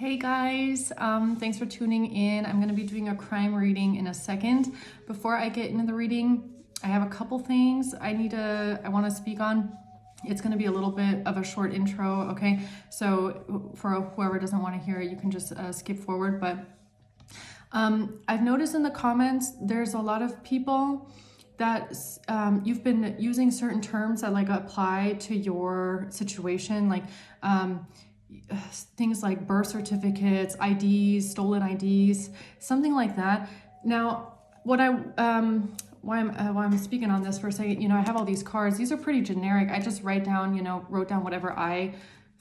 Hey guys, thanks for tuning in. I'm going to be doing a crime reading in a second. Before I get into the reading, I have a couple things I want to speak on. It's going to be a little bit of a short intro, okay? So for whoever doesn't want to hear it, you can just skip forward. But I've noticed in the comments, there's a lot of people that you've been using certain terms that like apply to your situation, like things like birth certificates, IDs, stolen IDs, something like that. Now, why I'm speaking on this for a second, I have all these cards. These are pretty generic. I just wrote down whatever I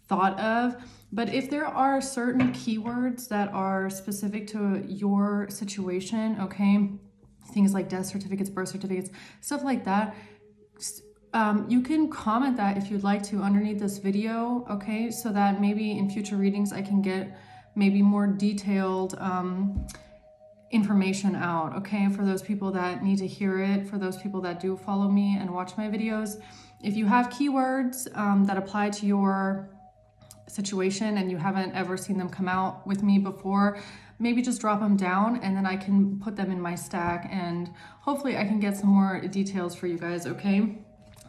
thought of. But if there are certain keywords that are specific to your situation, okay, things like death certificates, birth certificates, stuff like that, you can comment that if you'd like to underneath this video, okay, so that maybe in future readings I can get maybe more detailed information out, okay, for those people that need to hear it, for those people that do follow me and watch my videos. If you have keywords that apply to your situation and you haven't ever seen them come out with me before, maybe just drop them down and then I can put them in my stack and hopefully I can get some more details for you guys, okay?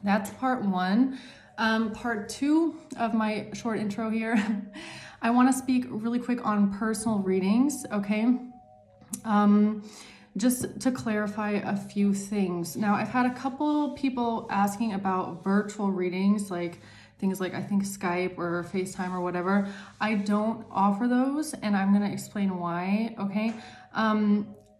That's part one. Part two of my short intro here, I want to speak really quick on personal readings, okay? Just to clarify a few things. Now, I've had a couple people asking about virtual readings, like things like I think Skype or FaceTime or whatever. I don't offer those, and I'm going to explain why, okay?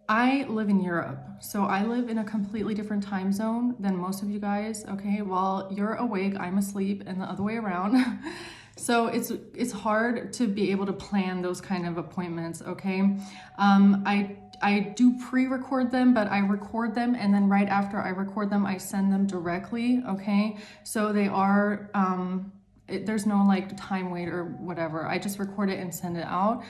I live in Europe, so I live in a completely different time zone than most of you guys, okay? While you're awake, I'm asleep, and the other way around. So it's hard to be able to plan those kind of appointments, okay? I do pre-record them, but I record them, and then right after I record them, I send them directly, okay? So they are, there's no like time wait or whatever. I just record it and send it out.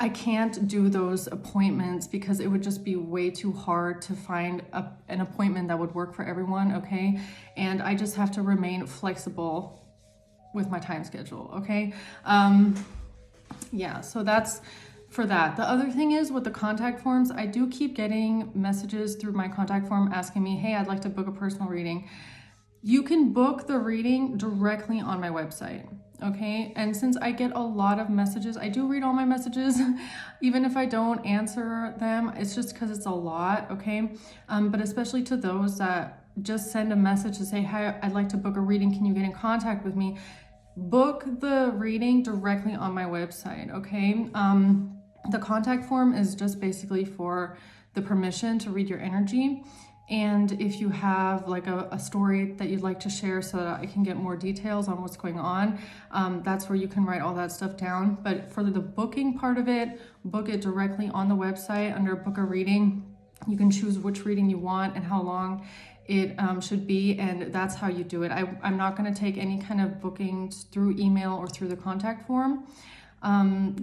I can't do those appointments because it would just be way too hard to find an appointment that would work for everyone, okay? And I just have to remain flexible with my time schedule, okay? Yeah, so that's for that. The other thing is with the contact forms, I do keep getting messages through my contact form asking me, hey, I'd like to book a personal reading. You can book the reading directly on my website. Okay, and since I get a lot of messages, I do read all my messages, even if I don't answer them, it's just because it's a lot, okay? But especially to those that just send a message to say, hi, I'd like to book a reading, can you get in contact with me? Book the reading directly on my website, okay? The contact form is just basically for the permission to read your energy. And if you have like a story that you'd like to share so that I can get more details on what's going on, that's where you can write all that stuff down. But for the booking part of it, book it directly on the website under book a reading. You can choose which reading you want and how long it should be, and that's how you do it. I'm not going to take any kind of bookings through email or through the contact form,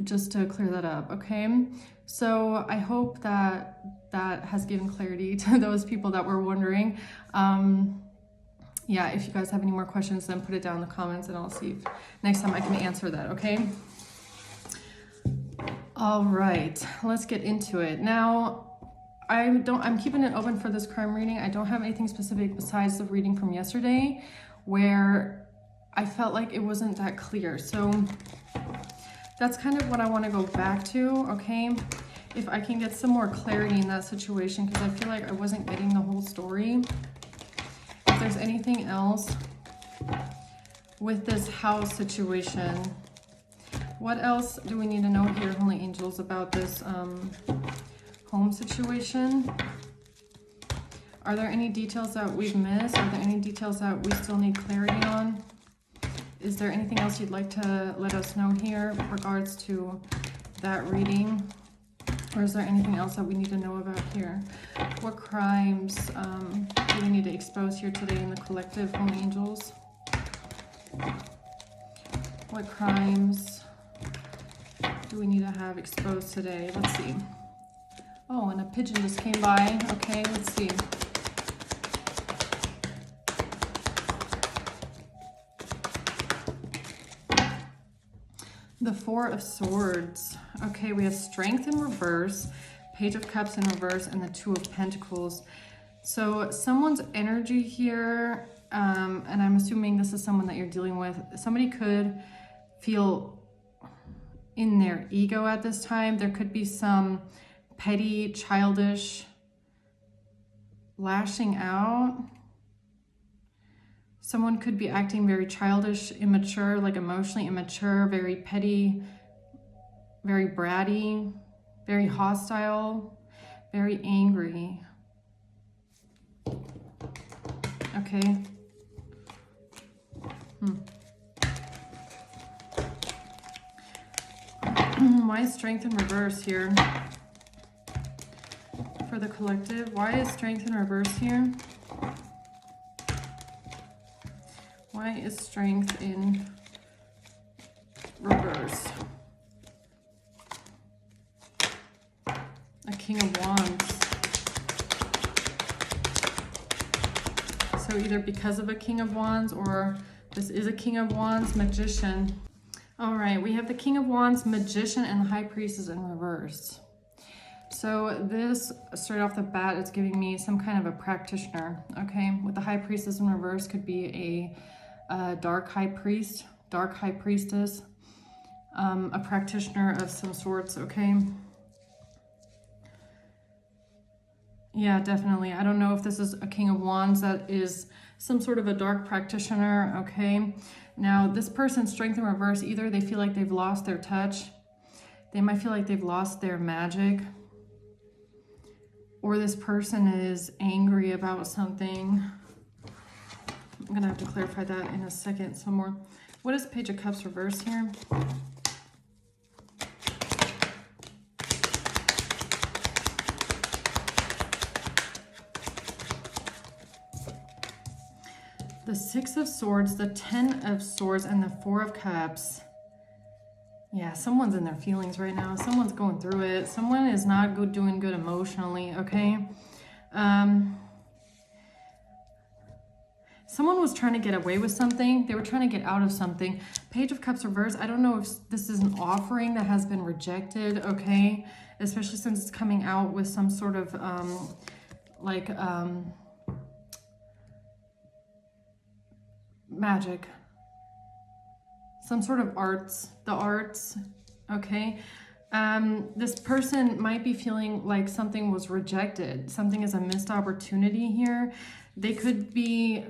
just to clear that up, okay? So I hope that has given clarity to those people that were wondering. Yeah, if you guys have any more questions, then put it down in the comments and I'll see if next time I can answer that, okay? All right, let's get into it. Now, I'm keeping it open for this crime reading. I don't have anything specific besides the reading from yesterday where I felt like it wasn't that clear. So that's kind of what I want to go back to, okay? If I can get some more clarity in that situation, because I feel like I wasn't getting the whole story. If there's anything else with this house situation, what else do we need to know here, Holy Angels, about this home situation? Are there any details that we've missed? Are there any details that we still need clarity on? Is there anything else you'd like to let us know here with regards to that reading? Or is there anything else that we need to know about here? What crimes do we need to expose here today in the collective, Holy Angels? What crimes do we need to have exposed today? Let's see. Oh, and a pigeon just came by. Okay, let's see. The Four of Swords. Okay, we have Strength in reverse, Page of Cups in reverse, and the Two of Pentacles. So someone's energy here, and I'm assuming this is someone that you're dealing with. Somebody could feel in their ego at this time. There could be some petty, childish lashing out. Someone could be acting very childish, immature, like emotionally immature, very petty, very bratty, very hostile, very angry. Okay. Why is Strength in reverse here? For the collective, why is Strength in reverse here? Why is Strength in reverse? A King of Wands. So either because of a King of Wands, or this is a King of Wands, Magician. All right, we have the King of Wands, Magician, and the High Priestess in reverse. So this, straight off the bat, it's giving me some kind of a practitioner, okay? With the High Priestess in reverse could be a dark high priest, dark high priestess, a practitioner of some sorts, okay? Yeah, definitely. I don't know if this is a King of Wands that is some sort of a dark practitioner, okay? Now, this person's Strength in reverse, either they feel like they've lost their touch, they might feel like they've lost their magic, or this person is angry about something. I'm gonna have to clarify that in a second some more. What is Page of Cups reverse here? The Six of Swords, the Ten of Swords, and the Four of Cups. Yeah, someone's in their feelings right now. Someone's going through it. Someone is not doing good emotionally, okay? Someone was trying to get away with something. They were trying to get out of something. Page of Cups reverse. I don't know if this is an offering that has been rejected, okay? Especially since it's coming out with some sort of, magic. Some sort of the arts, okay? This person might be feeling like something was rejected. Something is a missed opportunity here. They could be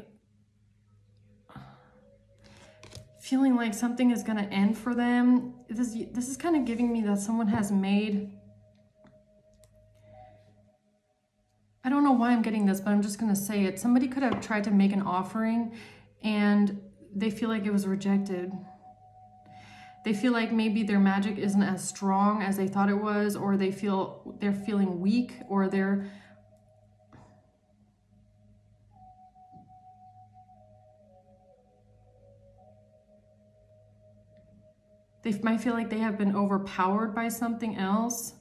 feeling like something is going to end for them. This is kind of giving me that someone has made... I don't know why I'm getting this, but I'm just going to say it. Somebody could have tried to make an offering and they feel like it was rejected. They feel like maybe their magic isn't as strong as they thought it was, or they're feeling weak, or they might feel like they have been overpowered by something else.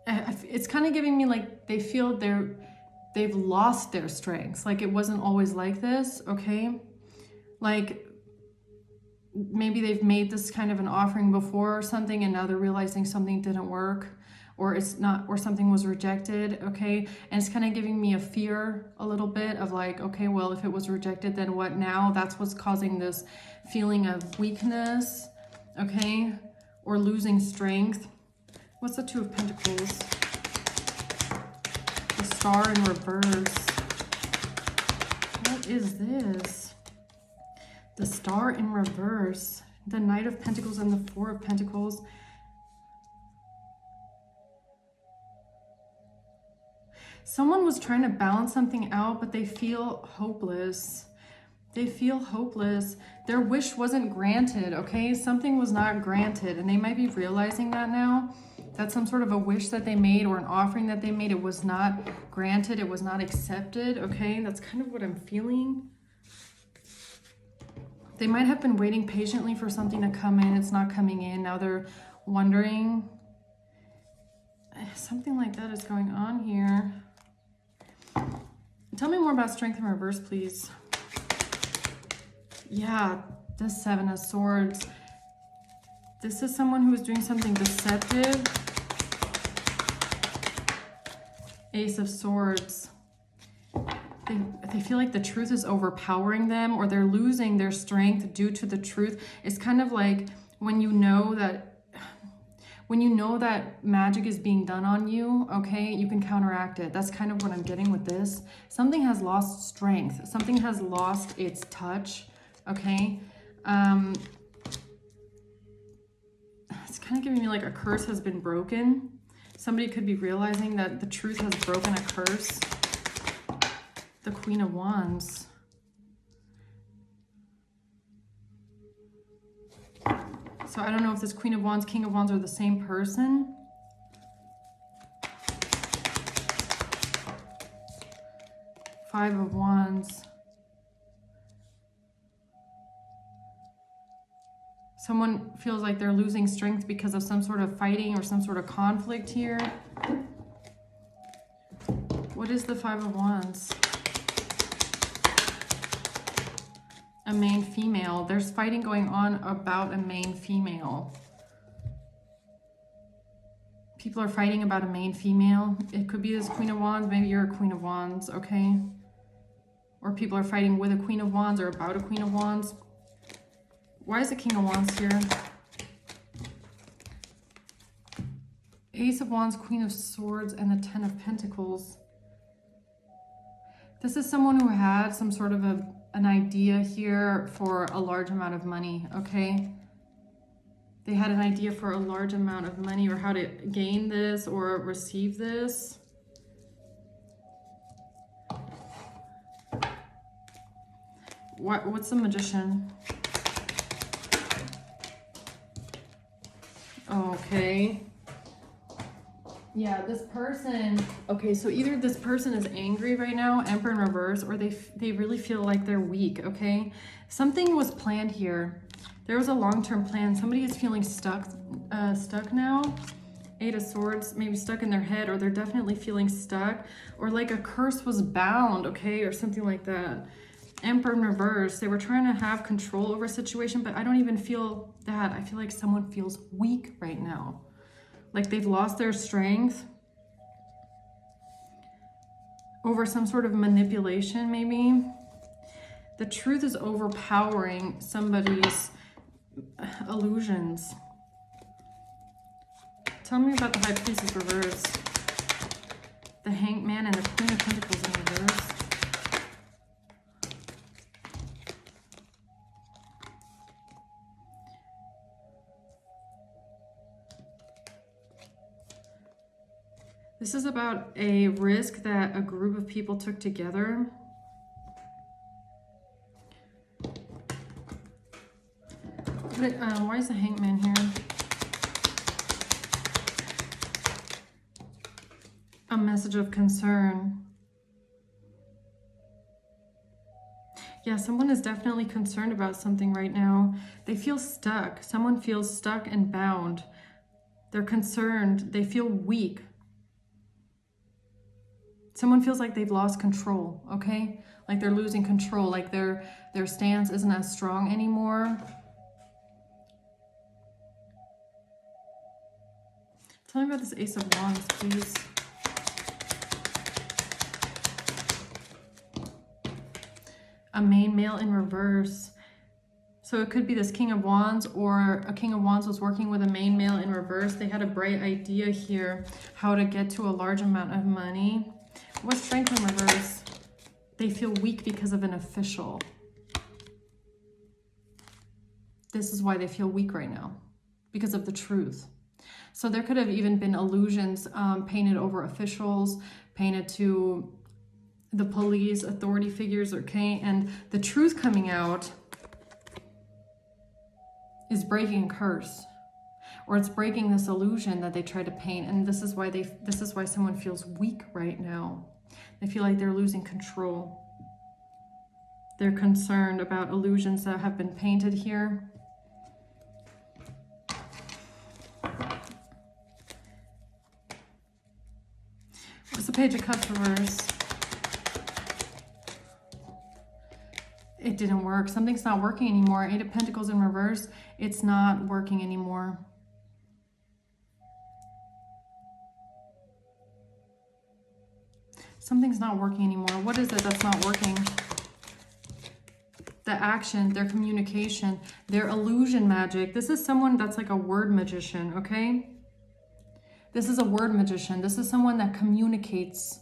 It's kind of giving me like they feel they've lost their strengths. Like it wasn't always like this, okay? Like maybe they've made this kind of an offering before or something, and now they're realizing something didn't work, or something was rejected, okay? And it's kind of giving me a fear a little bit of like, okay, well, if it was rejected, then what now? That's what's causing this feeling of weakness, okay? Or losing strength. What's the Two of Pentacles? The Star in reverse. What is this? The Star in reverse. The Knight of Pentacles and the Four of Pentacles. Someone was trying to balance something out, but they feel hopeless. They feel hopeless. Their wish wasn't granted, okay? Something was not granted, and they might be realizing that now. That's some sort of a wish that they made or an offering that they made. It was not granted. It was not accepted, okay? That's kind of what I'm feeling. They might have been waiting patiently for something to come in. It's not coming in. Now they're wondering. Something like that is going on here. Tell me more about Strength in reverse, please. Yeah, The Seven of Swords. This is someone who is doing something deceptive. Ace of Swords. They feel like the truth is overpowering them, or they're losing their strength due to the truth. It's kind of like when you know that magic is being done on you, okay, you can counteract it. That's kind of what I'm getting with this. Something has lost strength. Something has lost its touch, okay? It's kind of giving me like a curse has been broken. Somebody could be realizing that the truth has broken a curse. The Queen of Wands. So I don't know if this Queen of Wands, King of Wands are the same person. Five of Wands. Someone feels like they're losing strength because of some sort of fighting or some sort of conflict here. What is the Five of Wands? A main female. There's fighting going on about a main female. People are fighting about a main female. It could be this Queen of Wands. Maybe you're a Queen of Wands, okay? Or people are fighting with a Queen of Wands or about a Queen of Wands. Why is the King of Wands here? Ace of Wands, Queen of Swords, and the Ten of Pentacles. This is someone who had some sort of an idea here for a large amount of money, okay? They had an idea for a large amount of money, or how to gain this or receive this. What's the Magician? Okay. Yeah, this person, okay, so either this person is angry right now, Emperor in reverse, or they really feel like they're weak, okay? Something was planned here. There was a long-term plan. Somebody is feeling stuck now. Eight of Swords, maybe stuck in their head, or they're definitely feeling stuck, or like a curse was bound, okay, or something like that. Emperor in reverse, they were trying to have control over a situation, but I don't even feel that. I feel like someone feels weak right now. Like they've lost their strength over some sort of manipulation, maybe. The truth is overpowering somebody's illusions. Tell me about the High Priestess reverse. The Hanged Man and the Queen of Pentacles in reverse. This is about a risk that a group of people took together. Why is the Hanged Man here? A message of concern. Yeah, someone is definitely concerned about something right now. They feel stuck. Someone feels stuck and bound. They're concerned. They feel weak. Someone feels like they've lost control, okay? Like they're losing control, like their stance isn't as strong anymore. Tell me about this Ace of Wands, please. A main male in reverse. So it could be this King of Wands, or a King of Wands was working with a main male in reverse. They had a bright idea here, how to get to a large amount of money. What's Strength in reverse? They feel weak because of an official. This is why they feel weak right now, because of the truth. So there could have even been illusions painted over officials, painted to the police, authority figures, okay? And the truth coming out is breaking a curse, or it's breaking this illusion that they tried to paint. And this is why someone feels weak right now. They feel like they're losing control. They're concerned about illusions that have been painted here. What's the Page of Cups reverse? It didn't work. Something's not working anymore. Eight of Pentacles in reverse. It's not working anymore. Something's not working anymore. What is it that's not working? The action, their communication, their illusion magic. This is someone that's like a word magician, okay? This is a word magician. This is someone that communicates.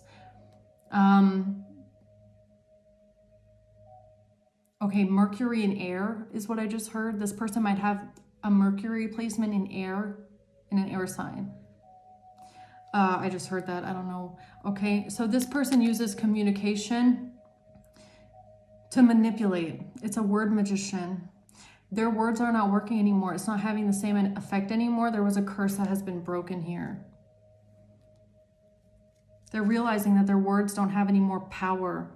Okay, Mercury in air is what I just heard. This person might have a Mercury placement in air, in an air sign. I just heard that. I don't know. Okay, so this person uses communication to manipulate. It's a word magician. Their words are not working anymore. It's not having the same effect anymore. There was a curse that has been broken here. They're realizing that their words don't have any more power.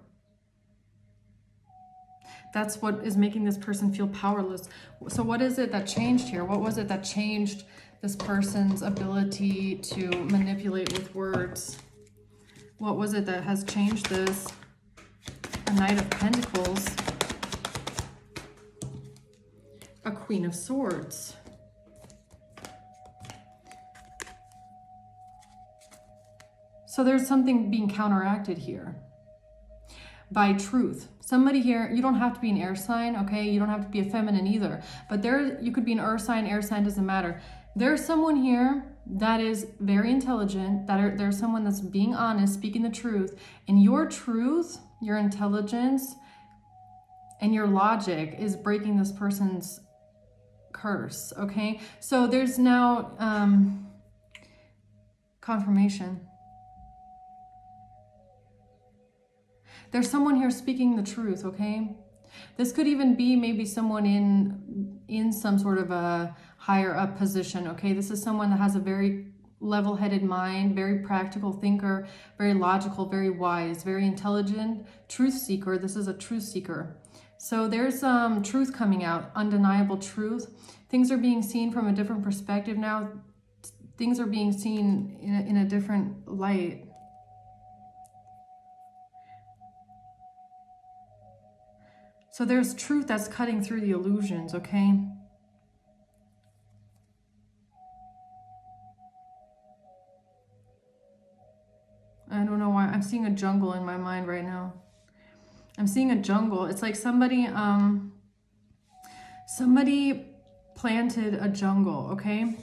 That's what is making this person feel powerless. So what is it that changed here? What was it that changed this person's ability to manipulate with words? What was it that has changed this? A Knight of Pentacles. A Queen of Swords. So there's something being counteracted here by truth. Somebody here, you don't have to be an air sign, okay? You don't have to be a feminine either. But there, you could be an earth sign, air sign, doesn't matter. There's someone here that is very intelligent, there's someone that's being honest, speaking the truth. And your truth, your intelligence, and your logic is breaking this person's curse, okay? So there's now confirmation. There's someone here speaking the truth, okay? This could even be maybe someone in some sort of a higher up position, okay? This is someone that has a very level-headed mind, very practical thinker, very logical, very wise, very intelligent, truth seeker. This is a truth seeker. So there's truth coming out, undeniable truth. Things are being seen from a different perspective now. Things are being seen in a different light. So there's truth that's cutting through the illusions, okay? I don't know why. I'm seeing a jungle in my mind right now. I'm seeing a jungle. It's like somebody planted a jungle, okay?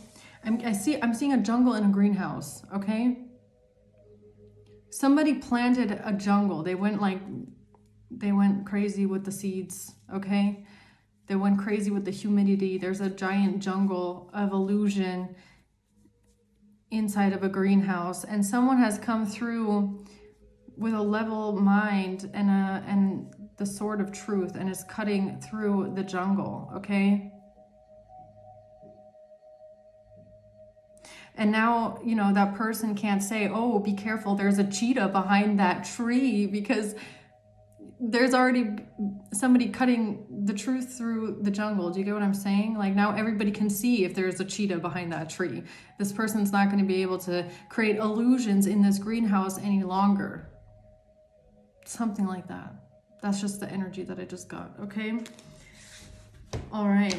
I'm seeing a jungle in a greenhouse, okay? Somebody planted a jungle. They went crazy with the seeds, okay? They went crazy with the humidity. There's a giant jungle of illusion inside of a greenhouse, and someone has come through with a level mind and the sword of truth, and is cutting through the jungle, okay? And now, you know, that person can't say, oh, be careful, there's a cheetah behind that tree, because there's already somebody cutting the truth through the jungle. Do you get what I'm saying? Like, now everybody can see if there's a cheetah behind that tree. This person's not going to be able to create illusions in this greenhouse any longer. Something like that. That's just the energy that I just got, okay? All right.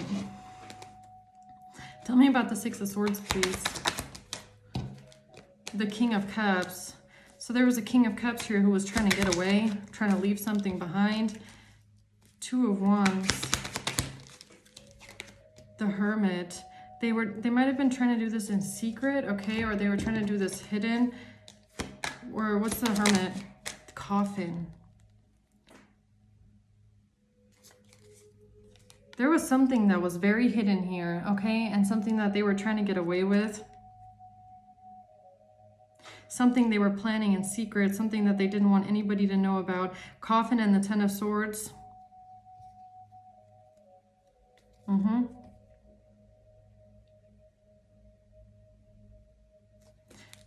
Tell me about the Six of Swords, please. The King of Cups. So there was a King of Cups here who was trying to get away, trying to leave something behind. Two of Wands. The Hermit. They might have been trying to do this in secret, okay? Or they were trying to do this hidden. Or what's the Hermit? The Coffin. There was something that was very hidden here, okay? And something that they were trying to get away with. Something they were planning in secret, something that they didn't want anybody to know about. Coffin and the Ten of Swords.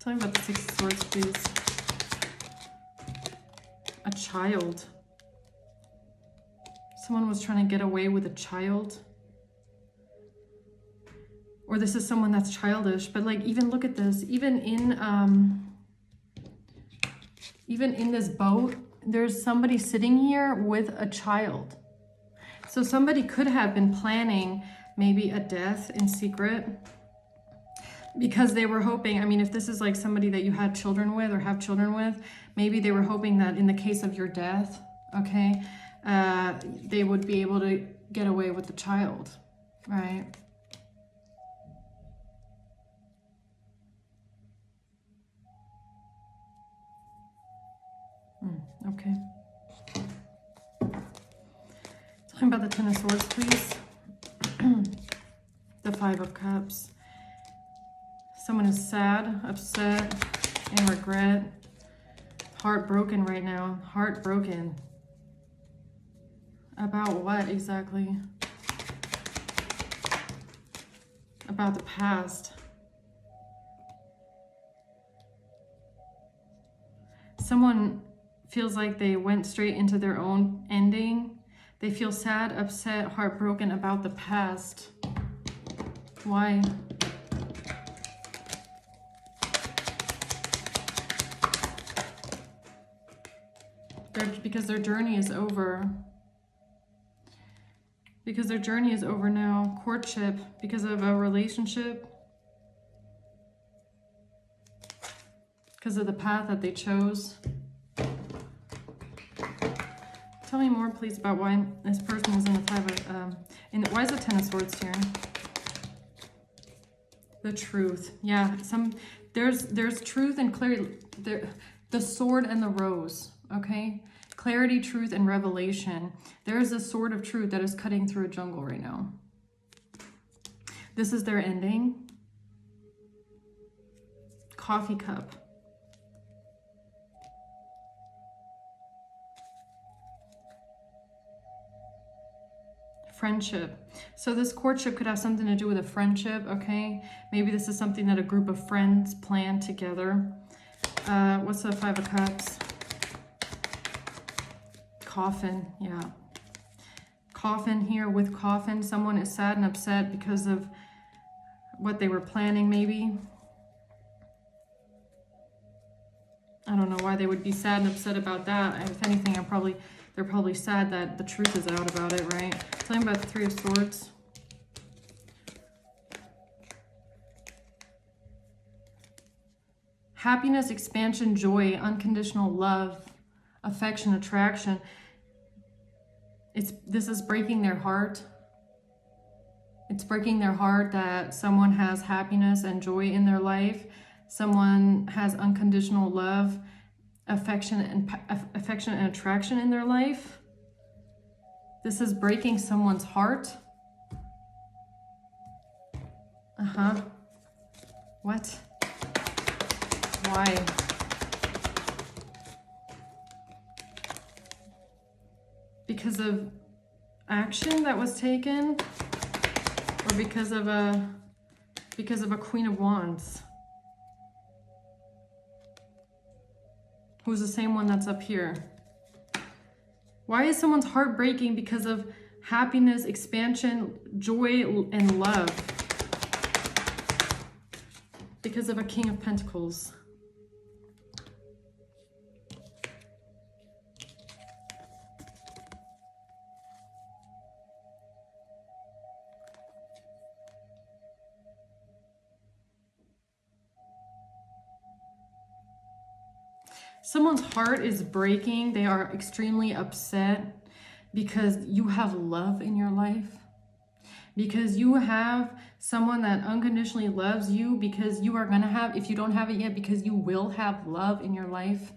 Tell me about the Six of Swords, please. A child. Someone was trying to get away with a child. Or this is someone that's childish. But like, even look at this. Even in this boat, there's somebody sitting here with a child. So somebody could have been planning maybe a death in secret because they were hoping, I mean, if this is like somebody that you had children with or have children with, maybe they were hoping that in the case of your death, okay, they would be able to get away with the child, right? Okay. Tell me about the Ten of Swords, please. The Five of Cups. Someone is sad, upset, and regret. Heartbroken right now. Heartbroken. About what exactly? About the past. Someone feels like they went straight into their own ending. They feel sad, upset, heartbroken about the past. Why? Because their journey is over. Because their journey is over now. Courtship, because of a relationship. Because of the path that they chose. Tell me more, please, about why this person is in the Five of, why is the Ten of Swords here? The truth. Yeah, there's truth and clarity. The sword and the rose, okay? Clarity, truth, and revelation. There is a sword of truth that is cutting through a jungle right now. This is their ending. Coffee cup. Friendship. So this courtship could have something to do with a friendship, okay? Maybe this is something that a group of friends plan together. What's the Five of Cups? Coffin, yeah. Coffin here with coffin. Someone is sad and upset because of what they were planning, maybe. I don't know why they would be sad and upset about that. If anything, they're probably sad that the truth is out about it, right? Tell me about the Three of Swords. Happiness, expansion, joy, unconditional love, affection, attraction. This is breaking their heart. It's breaking their heart that someone has happiness and joy in their life. Someone has unconditional love, affection and attraction in their life. This is breaking someone's heart. What? Why? Because of action that was taken, or because of a Queen of Wands, who's the same one that's up here. Why is someone's heart breaking because of happiness, expansion, joy, and love? Because of a King of Pentacles. Someone's heart is breaking. They are extremely upset because you have love in your life. Because you have someone that unconditionally loves you, because you are going to have, if you don't have it yet, because you will have love in your life.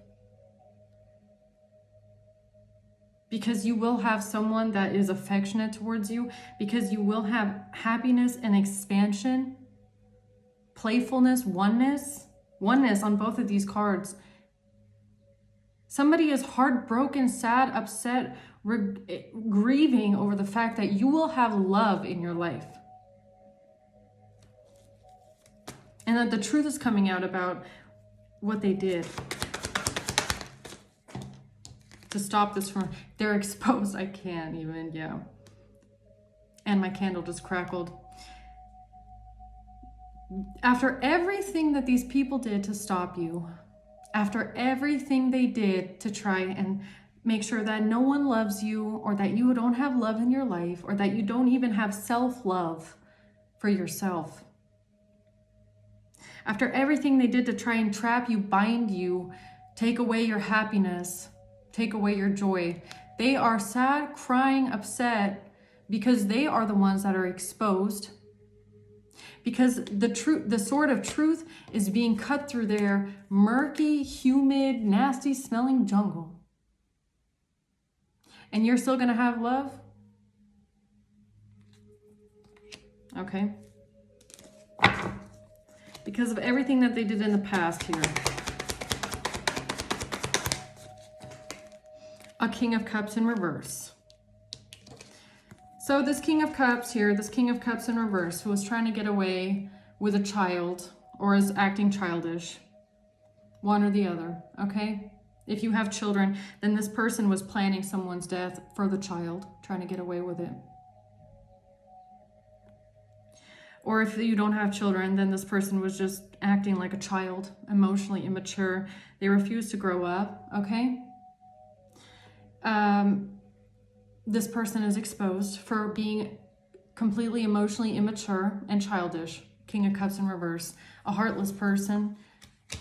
Because you will have someone that is affectionate towards you. Because you will have happiness and expansion, playfulness, oneness on both of these cards. Somebody is heartbroken, sad, upset, grieving over the fact that you will have love in your life. And that the truth is coming out about what they did to stop this from, they're exposed. I can't even, yeah. And my candle just crackled. After everything that these people did to stop you, after everything they did to try and make sure that no one loves you, or that you don't have love in your life, or that you don't even have self-love for yourself. After everything they did to try and trap you, bind you, take away your happiness, take away your joy, they are sad, crying, upset, because they are the ones that are exposed. Because the sword of truth is being cut through their murky, humid, nasty smelling jungle. And you're still going to have love? Okay. Because of everything that they did in the past here. A King of Cups in reverse. So this King of Cups here, this King of Cups in reverse, who was trying to get away with a child or is acting childish. One or the other, okay? If you have children, then this person was planning someone's death for the child, trying to get away with it. Or if you don't have children, then this person was just acting like a child, emotionally immature. They refuse to grow up, okay? This person is exposed for being completely emotionally immature and childish. King of Cups in reverse. A heartless person,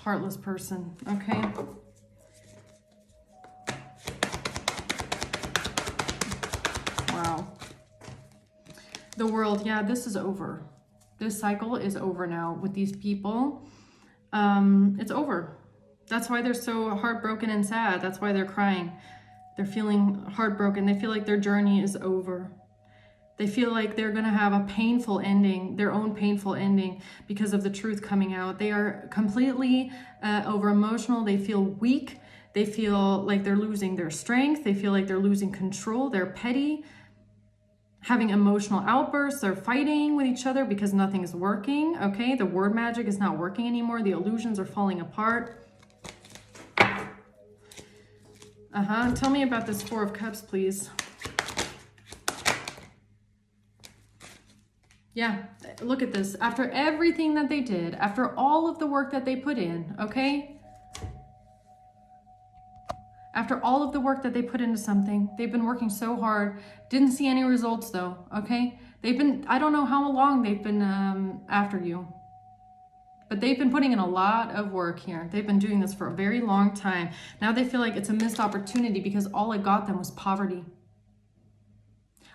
okay? Wow. The World, yeah, this is over. This cycle is over now with these people. It's over. That's why they're so heartbroken and sad. That's why they're crying. They're feeling heartbroken. They feel like their journey is over. They feel like they're going to have a painful ending, their own painful ending, because of the truth coming out. They are completely over emotional. They feel weak. They feel like they're losing their strength. They feel like they're losing control. They're petty, having emotional outbursts. They're fighting with each other because nothing is working. Okay, the word magic is not working anymore. The illusions are falling apart. Tell me about this Four of Cups, please. Yeah, look at this. After everything that they did, after all of the work that they put in, okay? After all of the work that they put into something, they've been working so hard. Didn't see any results though, okay? I don't know how long they've been after you. But they've been putting in a lot of work here. They've been doing this for a very long time. Now they feel like it's a missed opportunity because all it got them was poverty.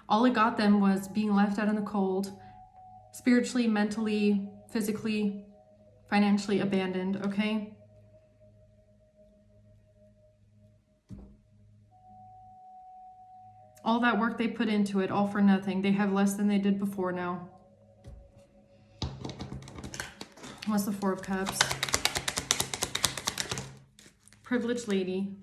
All it got them was being left out in the cold, spiritually, mentally, physically, financially abandoned, okay? All that work they put into it, all for nothing. They have less than they did before now. What's the Four of Cups? Privileged lady.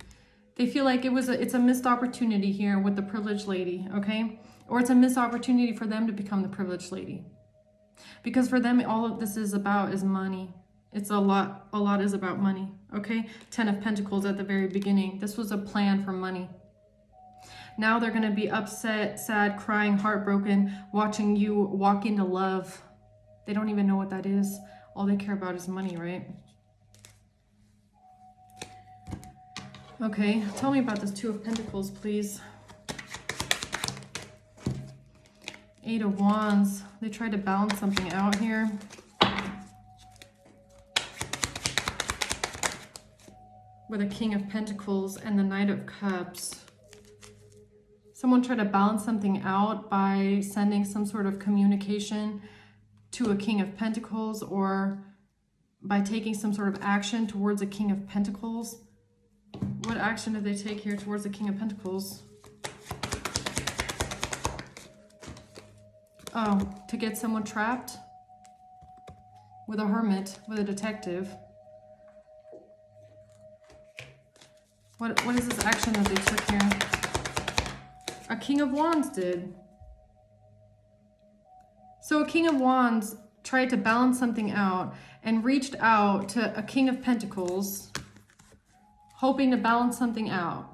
They feel like it's a missed opportunity here with the privileged lady, okay? Or it's a missed opportunity for them to become the privileged lady. Because for them, all of this is about is money. It's a lot is about money, okay? 10 of Pentacles at the very beginning. This was a plan for money. Now they're going to be upset, sad, crying, heartbroken, watching you walk into love. They don't even know what that is. All they care about is money, right? Okay, tell me about this Two of Pentacles, please. Eight of Wands. They tried to balance something out here. With a King of Pentacles and the Knight of Cups. Someone tried to balance something out by sending some sort of communication to a King of Pentacles, or by taking some sort of action towards a King of Pentacles. What action did they take here towards the King of Pentacles? Oh, to get someone trapped? With a Hermit, with a Detective. What is this action that they took here? A King of Wands did. So a King of Wands tried to balance something out and reached out to a King of Pentacles, hoping to balance something out.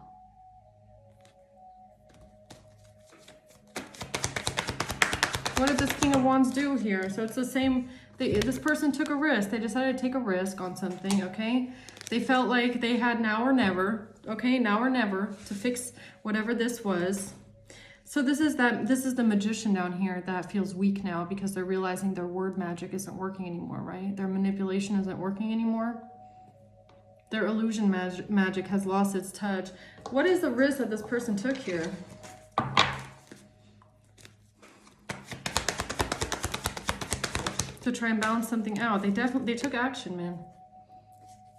what did this King of Wands do here? So it's the same, this person took a risk. They decided to take a risk on something, okay? They felt like they had now or never, okay? Now or never to fix whatever this was. So this is the magician down here that feels weak now because they're realizing their word magic isn't working anymore, right? Their manipulation isn't working anymore. Their illusion magic has lost its touch. What is the risk that this person took here? To try and balance something out. They took action, man.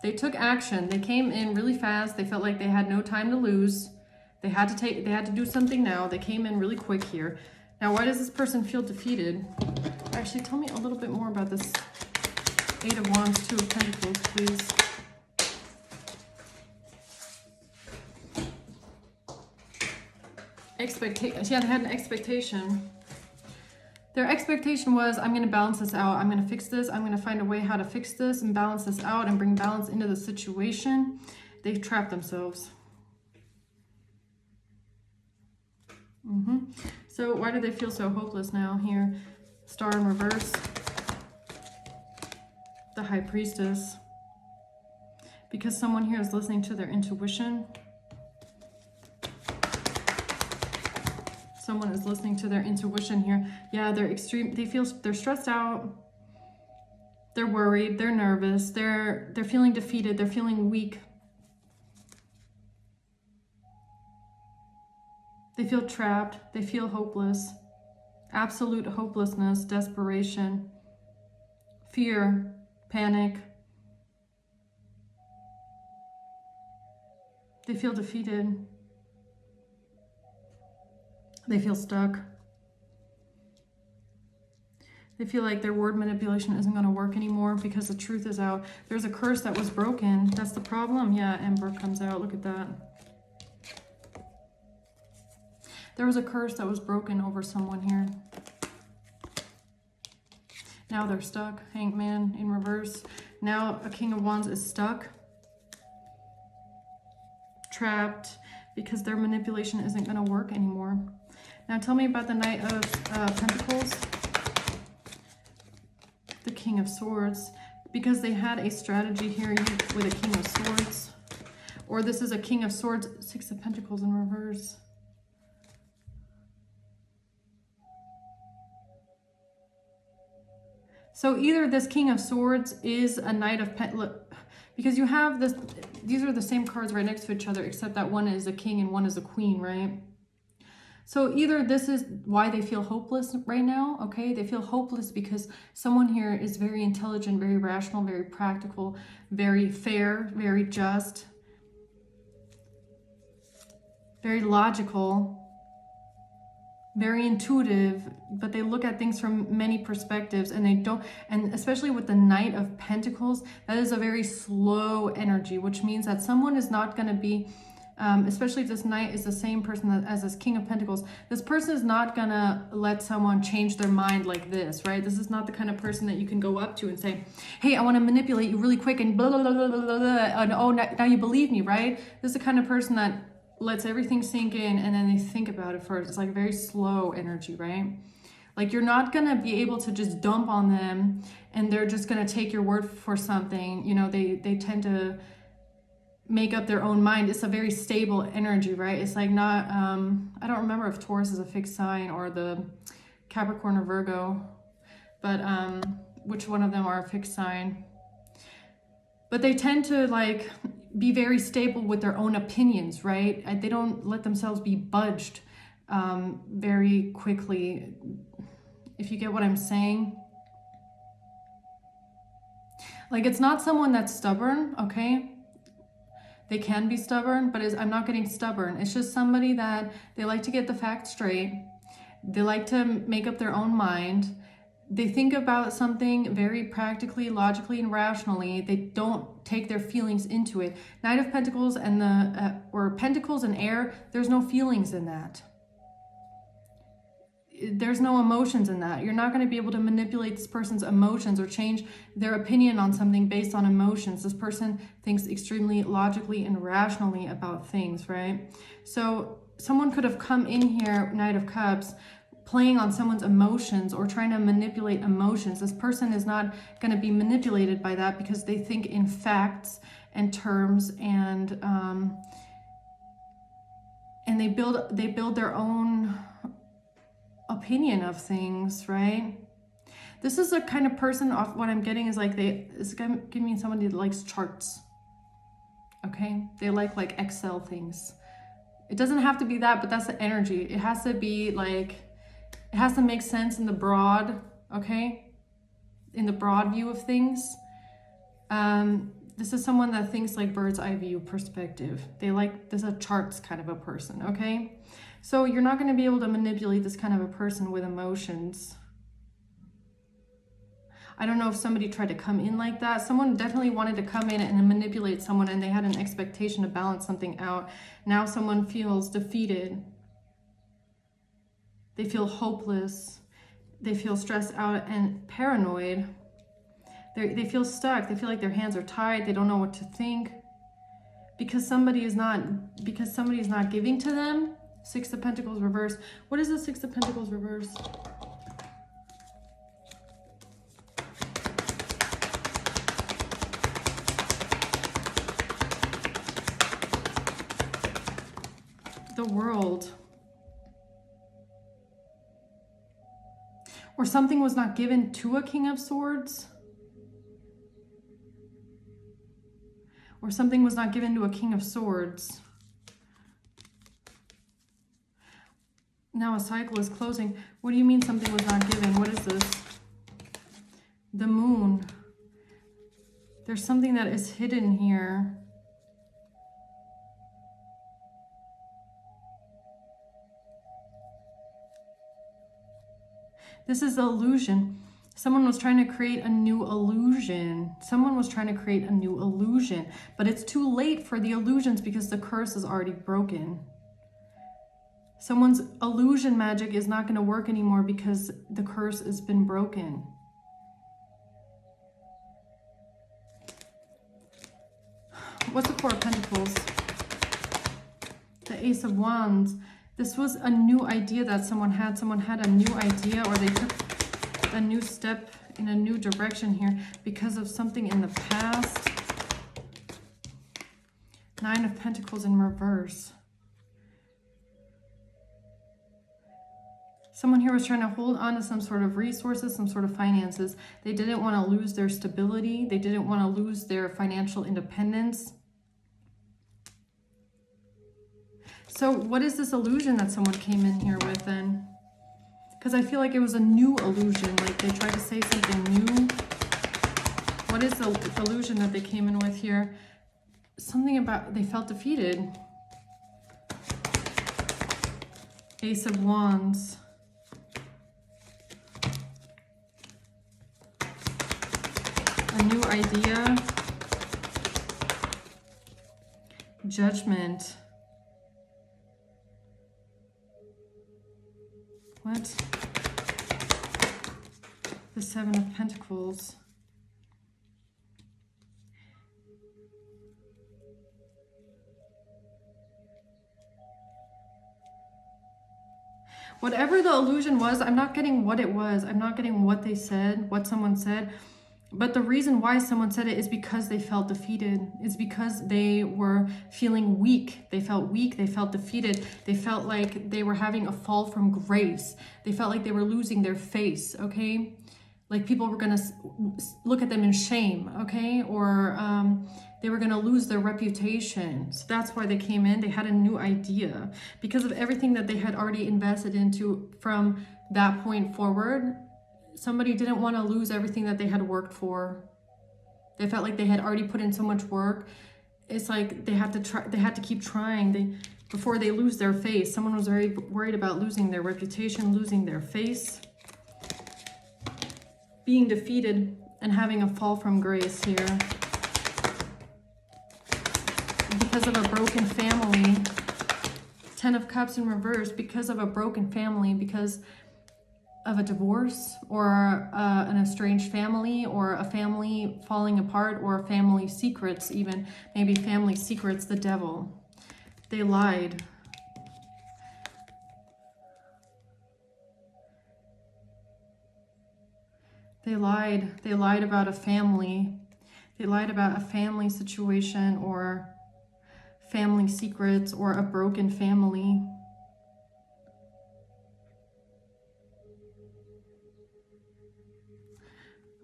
They took action. They came in really fast. They felt like they had no time to lose. They had to do something now. They came in really quick here. Now, why does this person feel defeated? Actually, tell me a little bit more about this Eight of Wands, Two of Pentacles, please. Yeah, they had an expectation. Their expectation was, I'm going to balance this out. I'm going to fix this. I'm going to find a way how to fix this and balance this out and bring balance into the situation. They've trapped themselves. So why do they feel so hopeless now here? Star in reverse. The High Priestess. Because someone here is listening to their intuition. Someone is listening to their intuition here. Yeah, they're stressed out. They're worried, they're nervous, they're feeling defeated, they're feeling weak. They feel trapped, they feel hopeless. Absolute hopelessness, desperation, fear, panic. They feel defeated. They feel stuck. They feel like their word manipulation isn't going to work anymore because the truth is out. There's a curse that was broken. That's the problem. Yeah, Emperor comes out. Look at that. There was a curse that was broken over someone here. Now they're stuck. Hanged Man in reverse. Now a King of Wands is stuck. Trapped because their manipulation isn't going to work anymore. Now tell me about the Knight of Pentacles. The King of Swords. Because they had a strategy here with a King of Swords. Or this is a King of Swords, Six of Pentacles in reverse. So either this King of Swords is a Knight of Pentacles, because you have this, these are the same cards right next to each other, except that one is a king and one is a queen, right? So either this is why they feel hopeless right now, okay? They feel hopeless because someone here is very intelligent, very rational, very practical, very fair, very just, very logical, very intuitive, but they look at things from many perspectives and they don't, and especially with the Knight of Pentacles, that is a very slow energy, which means that someone is not going to be, especially if this Knight is the same person as this King of Pentacles, this person is not going to let someone change their mind like this, right? This is not the kind of person that you can go up to and say, hey, I want to manipulate you really quick and blah, blah, blah, blah, blah, blah, and oh, now you believe me, right? This is the kind of person that lets everything sink in and then they think about it first. It's like very slow energy, right? Like you're not going to be able to just dump on them and they're just going to take your word for something. You know, they tend to make up their own mind. It's a very stable energy, right? It's like not, I don't remember if Taurus is a fixed sign or the Capricorn or Virgo, but which one of them are a fixed sign. But they tend to like be very stable with their own opinions, right? They don't let themselves be budged very quickly, if you get what I'm saying. Like it's not someone that's stubborn, okay? They can be stubborn, but I'm not getting stubborn. It's just somebody that they like to get the facts straight. They like to make up their own mind. They think about something very practically, logically, and rationally. They don't take their feelings into it. Knight of Pentacles and or Pentacles and air, there's no feelings in that. There's no emotions in that. You're not going to be able to manipulate this person's emotions or change their opinion on something based on emotions. This person thinks extremely logically and rationally about things, right? So someone could have come in here, Knight of Cups, playing on someone's emotions or trying to manipulate emotions. This person is not going to be manipulated by that because they think in facts and terms, and they build their own opinion of things, right? This is a kind of person, off what I'm getting is like it's giving me somebody that likes charts. Okay, they like Excel things. It doesn't have to be that, but that's the energy. It has to be like, it has to make sense in the broad, okay? In the broad view of things. This is someone that thinks like bird's eye view perspective. This is a charts kind of a person, okay? So you're not going to be able to manipulate this kind of a person with emotions. I don't know if somebody tried to come in like that. Someone definitely wanted to come in and manipulate someone, and they had an expectation to balance something out. Now someone feels defeated. They feel hopeless. They feel stressed out and paranoid. They feel stuck. They feel like their hands are tied. They don't know what to think because somebody is not giving to them. Six of Pentacles reverse. What is the Six of Pentacles reverse? The World. Or something was not given to a King of Swords. Or something was not given to a King of Swords. Now a cycle is closing. What do you mean something was not given? What is this? The Moon. There's something that is hidden here. This is the illusion. Someone was trying to create a new illusion. Someone was trying to create a new illusion, but it's too late for the illusions because the curse is already broken. Someone's illusion magic is not going to work anymore because the curse has been broken. What's the Four of Pentacles? The Ace of Wands. This was a new idea that someone had. Someone had a new idea, or they took a new step in a new direction here because of something in the past. Nine of Pentacles in reverse. Someone here was trying to hold on to some sort of resources, some sort of finances. They didn't want to lose their stability. They didn't want to lose their financial independence. So what is this illusion that someone came in here with then? Because I feel like it was a new illusion, like they tried to say something new. What is the illusion that they came in with here? Something about they felt defeated. Ace of Wands. A new idea. Judgment. What? The Seven of Pentacles. Whatever the illusion was, I'm not getting what it was. I'm not getting what they said, what someone said. But the reason why someone said it is because they felt defeated. It's because they were feeling weak. They felt weak. They felt defeated. They felt like they were having a fall from grace. They felt like they were losing their face, okay? Like people were going to look at them in shame, okay? Or they were going to lose their reputation. So that's why they came in. They had a new idea. Because of everything that they had already invested into from that point forward, somebody didn't want to lose everything that they had worked for. They felt like they had already put in so much work. It's like they had to try, they had to keep trying before they lose their face. Someone was very worried about losing their reputation, losing their face, being defeated and having a fall from grace here. Because of a broken family. Ten of Cups in reverse, because of a broken family, because of a divorce or an estranged family or a family falling apart or family secrets even. Maybe family secrets, the devil. They lied. They lied. They lied about a family. They lied about a family situation or family secrets or a broken family.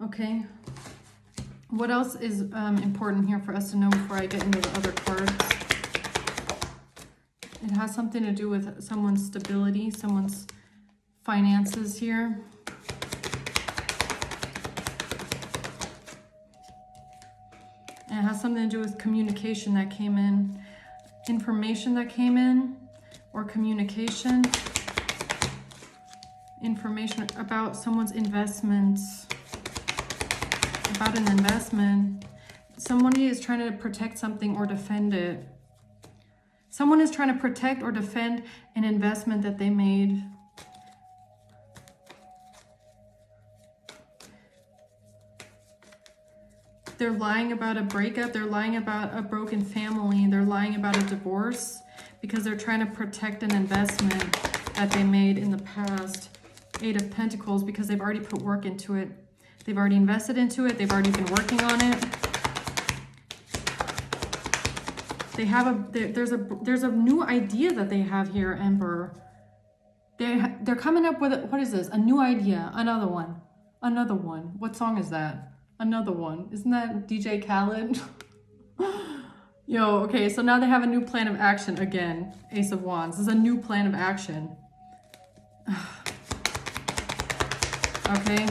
Okay. What else is important here for us to know before I get into the other cards? It has something to do with someone's stability, someone's finances here. And it has something to do with communication that came in, information that came in, or communication. Information about someone's investments, about an investment. Somebody is trying to protect something or defend it. Someone is trying to protect or defend an investment that they made. They're lying about a breakup. They're lying about a broken family. They're lying about a divorce because they're trying to protect an investment that they made in the past. 8 of Pentacles, because they've already put work into it. They've already invested into it. They've already been working on it. They have there's a new idea that they have here, Emperor. They're coming up with, what is this? A new idea. Another one. Another one. What song is that? Another one. Isn't that DJ Khaled? Yo, okay, so now they have a new plan of action again. Ace of Wands. This is a new plan of action. Okay.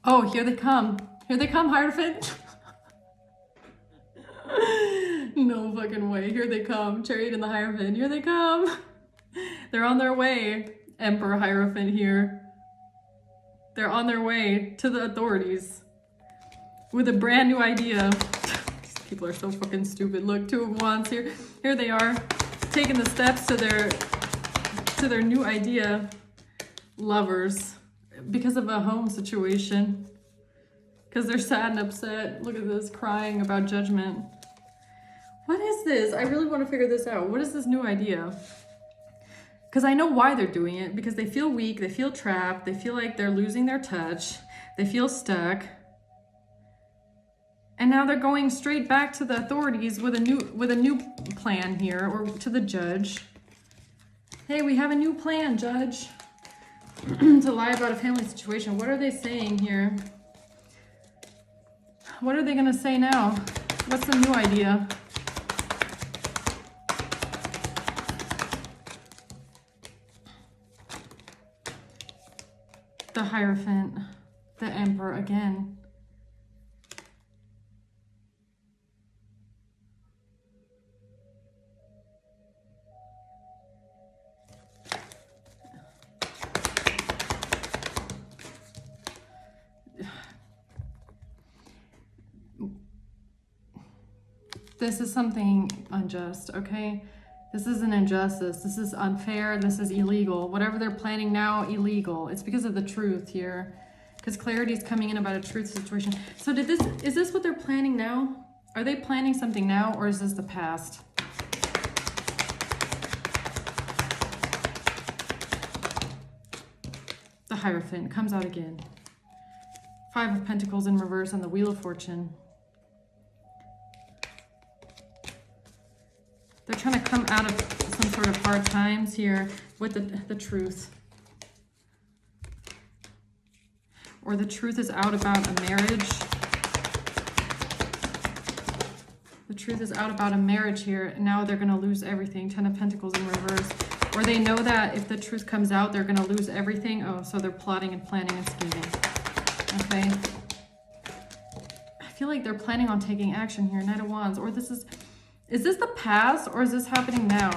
Oh, here they come. Here they come, Hierophant. No fucking way. Here they come. Chariot and the Hierophant. Here they come. They're on their way. Emperor Hierophant here. They're on their way to the authorities with a brand new idea. These people are so fucking stupid. Look, 2 of Wands here. Here they are, taking the steps to their new idea. Lovers, because of a home situation. Because they're sad and upset. Look at this, crying about judgment. What is this? I really want to figure this out. What is this new idea? Because I know why they're doing it. Because they feel weak, they feel trapped, they feel like they're losing their touch, they feel stuck. And now they're going straight back to the authorities with a new plan here, or to the judge. Hey, we have a new plan, judge. To lie about a family situation. What are they saying here? What are they going to say now? What's the new idea? The Hierophant, the Emperor again. This is something unjust, okay? This is an injustice. This is unfair. This is illegal. Whatever they're planning now, illegal. It's because of the truth here. Because clarity is coming in about a truth situation. So is this what they're planning now? Are they planning something now, or is this the past? The Hierophant comes out again. 5 of Pentacles in reverse on the Wheel of Fortune. They're trying to come out of some sort of hard times here with the truth. Or the truth is out about a marriage. The truth is out about a marriage here. And now they're going to lose everything. 10 of Pentacles in reverse. Or they know that if the truth comes out, they're going to lose everything. Oh, so they're plotting and planning and scheming. Okay. I feel like they're planning on taking action here. Knight of Wands. Or this is this the past, or is this happening now?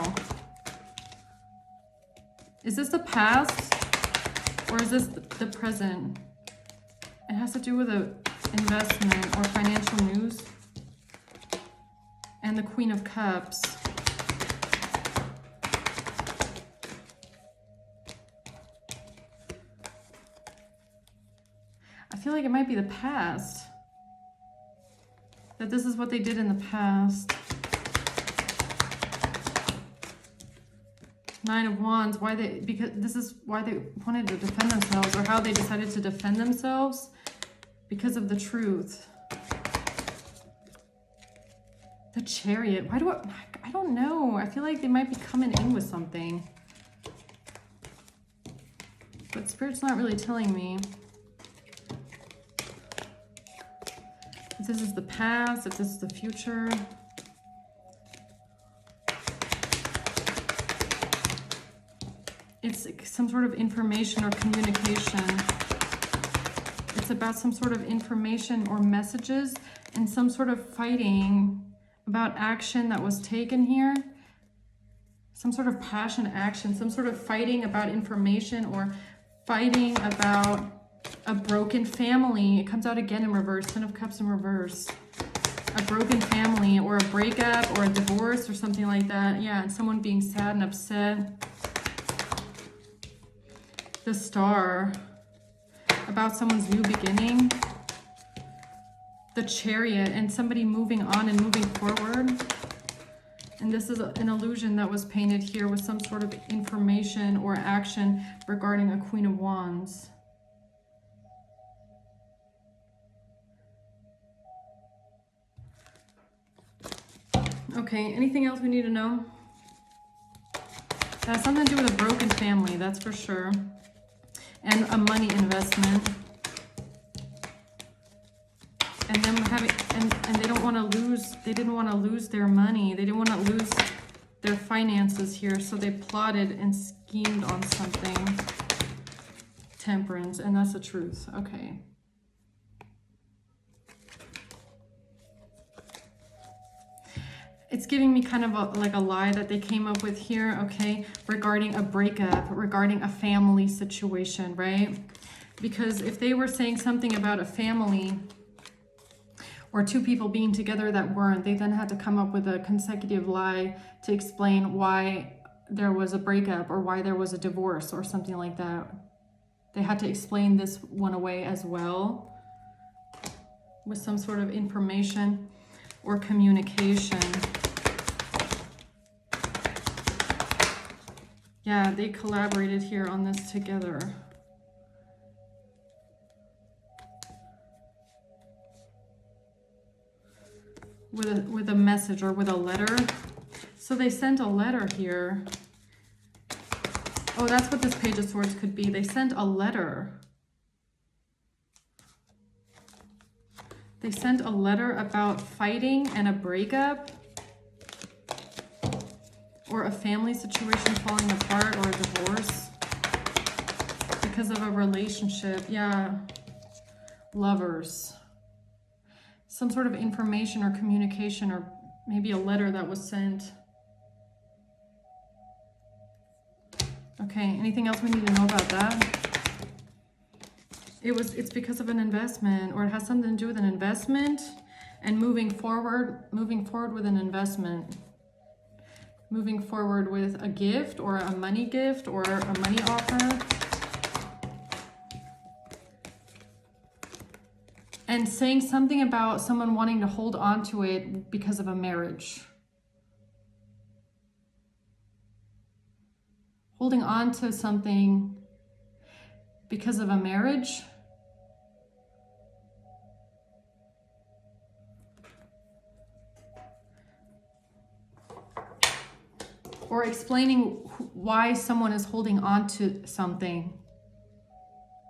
Is this the past, or is this the present? It has to do with an investment or financial news. And the Queen of Cups. I feel like it might be the past. That this is what they did in the past. Nine of Wands, why they, because this is why they wanted to defend themselves, or how they decided to defend themselves, because of the truth. The Chariot, why do I don't know. I feel like they might be coming in with something. But Spirit's not really telling me. If this is the past, if this is the future. It's some sort of information or communication. It's about some sort of information or messages and some sort of fighting about action that was taken here. Some sort of passion action, some sort of fighting about information or fighting about a broken family. It comes out again in reverse, Ten of Cups in reverse. A broken family or a breakup or a divorce or something like that. Yeah, and someone being sad and upset. The Star, about someone's new beginning. The Chariot, and somebody moving on and moving forward. And this is an illusion that was painted here with some sort of information or action regarding a Queen of Wands. Okay, anything else we need to know? That has something to do with a broken family, that's for sure. And a money investment. And them having, and they don't want to lose, they didn't want to lose their money. They didn't want to lose their finances here. So they plotted and schemed on something. Temperance, and that's the truth. Okay. It's giving me kind of like a lie that they came up with here, okay, regarding a breakup, regarding a family situation, right? Because if they were saying something about a family or two people being together that weren't, they then had to come up with a consecutive lie to explain why there was a breakup or why there was a divorce or something like that. They had to explain this one away as well with some sort of information or communication. Yeah, they collaborated here on this together. With a message or with a letter. So they sent a letter here. Oh, that's what this Page of Swords could be. They sent a letter. They sent a letter about fighting and a breakup. Or a family situation falling apart, or a divorce. Because of a relationship. Yeah. Lovers. Some sort of information or communication, or maybe a letter that was sent. Okay, anything else we need to know about that? It's because of an investment, or it has something to do with an investment and moving forward with an investment. Moving forward with a gift or a money gift or a money offer. And saying something about someone wanting to hold on to it because of a marriage. Holding on to something because of a marriage. Or explaining why someone is holding on to something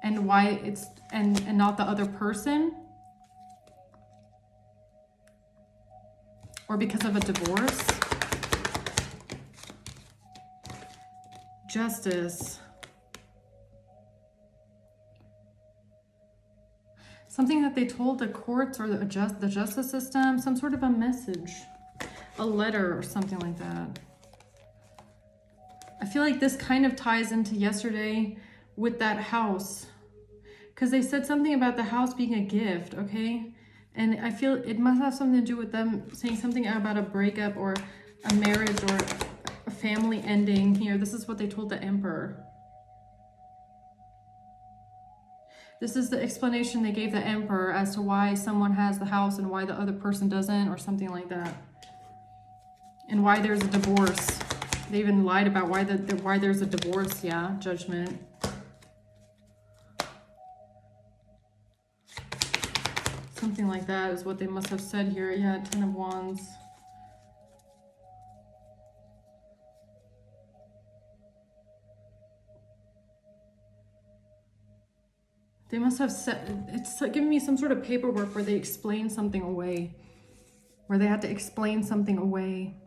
and why it's and not the other person. Or because of a divorce. Justice. Something that they told the courts or the justice system, some sort of a message, a letter or something like that. I feel like this kind of ties into yesterday with that house, because they said something about the house being a gift, okay? And I feel it must have something to do with them saying something about a breakup or a marriage or a family ending here. This is what they told the Emperor. This is the explanation they gave the Emperor as to why someone has the house and why the other person doesn't, or something like that. And why there's a divorce. They even lied about why there's a divorce. Yeah, Judgment. Something like that is what they must have said here. Yeah, Ten of Wands. They must have said, it's giving me some sort of paperwork where they explain something away. Where they had to explain something away.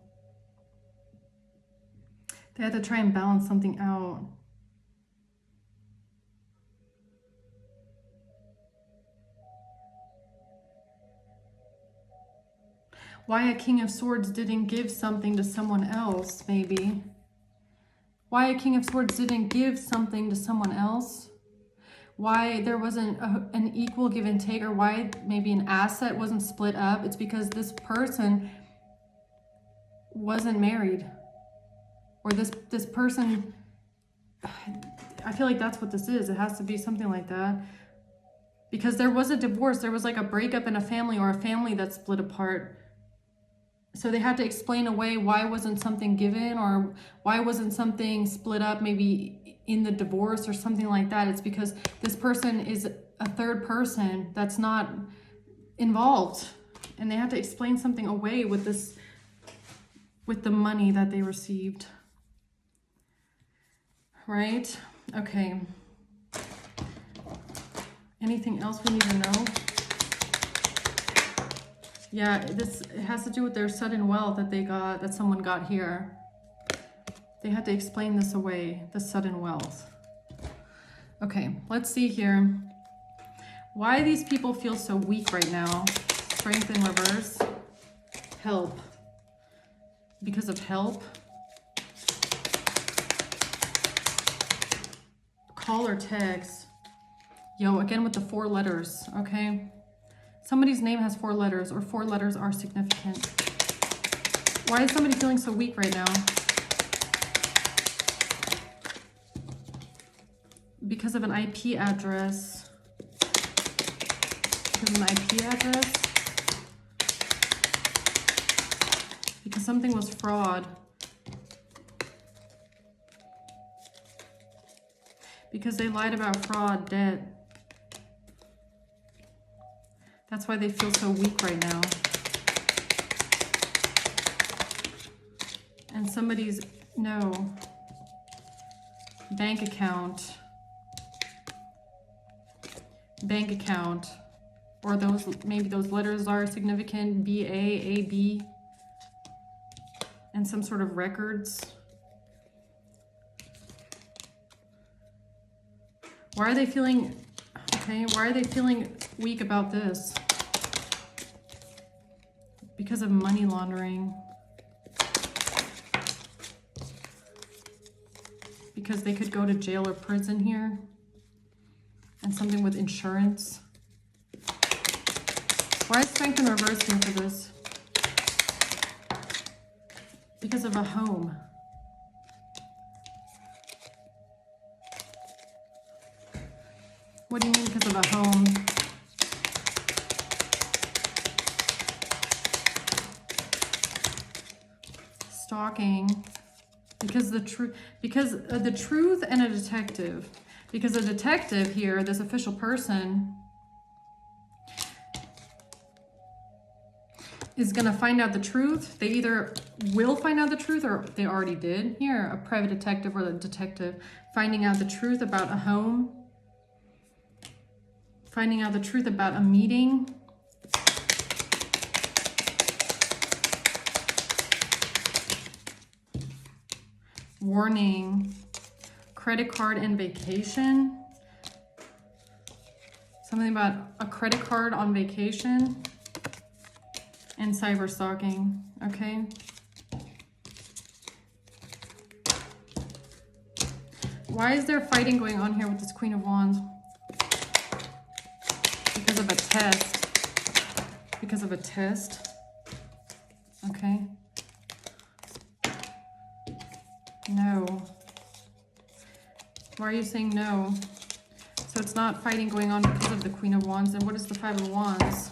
They had to try and balance something out. Why a King of Swords didn't give something to someone else, maybe. Why a King of Swords didn't give something to someone else. Why there wasn't an equal give and take, or why maybe an asset wasn't split up. It's because this person wasn't married. Or this person, I feel like that's what this is. It has to be something like that. Because there was a divorce. There was like a breakup in a family, or a family that split apart. So they had to explain away why wasn't something given, or why wasn't something split up maybe in the divorce or something like that. It's because this person is a third person that's not involved. And they had to explain something away with the money that they received. Right? Okay. Anything else we need to know? Yeah, it has to do with their sudden wealth that someone got here. They had to explain this away, the sudden wealth. Okay, let's see here. Why these people feel so weak right now? Strength in reverse. Help. Because of help. Call or text. Yo, again with the 4 letters, okay? Somebody's name has 4 letters, or 4 letters are significant. Why is somebody feeling so weak right now? Because of an IP address. Because of an IP address. Because something was fraud. Because they lied about fraud, debt. That's why they feel so weak right now. And somebody's, no. Bank account. Bank account. Or maybe those letters are significant. BA, AB. And some sort of records. Why are they feeling, okay, why are they feeling weak about this? Because of money laundering. Because they could go to jail or prison here. And something with insurance. Why is strength in reverse here for this? Because of a home. What do you mean because of a home? Stalking. Because the truth and a detective. Because a detective here, this official person, is going to find out the truth. They either will find out the truth or they already did. Here, a private detective or the detective finding out the truth about a home. Finding out the truth about a meeting. Warning. Credit card and vacation. Something about a credit card on vacation. And cyber stalking. Okay. Why is there fighting going on here with this Queen of Wands? Because of a test. Because of a test. Okay. No. Why are you saying no? So it's not fighting going on because of the Queen of Wands. And what is the Five of Wands?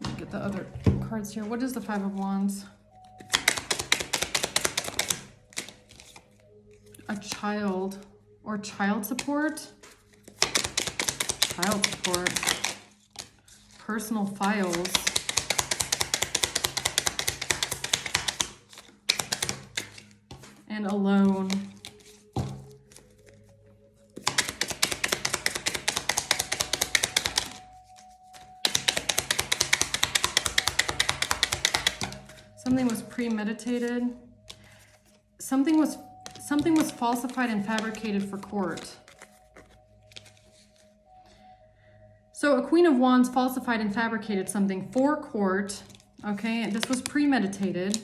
Let me get the other cards here. What is the Five of Wands? child or child support. Child support. Personal files. And alone. Something was premeditated. Something was falsified and fabricated for court. So a Queen of Wands falsified and fabricated something for court. Okay, this was premeditated.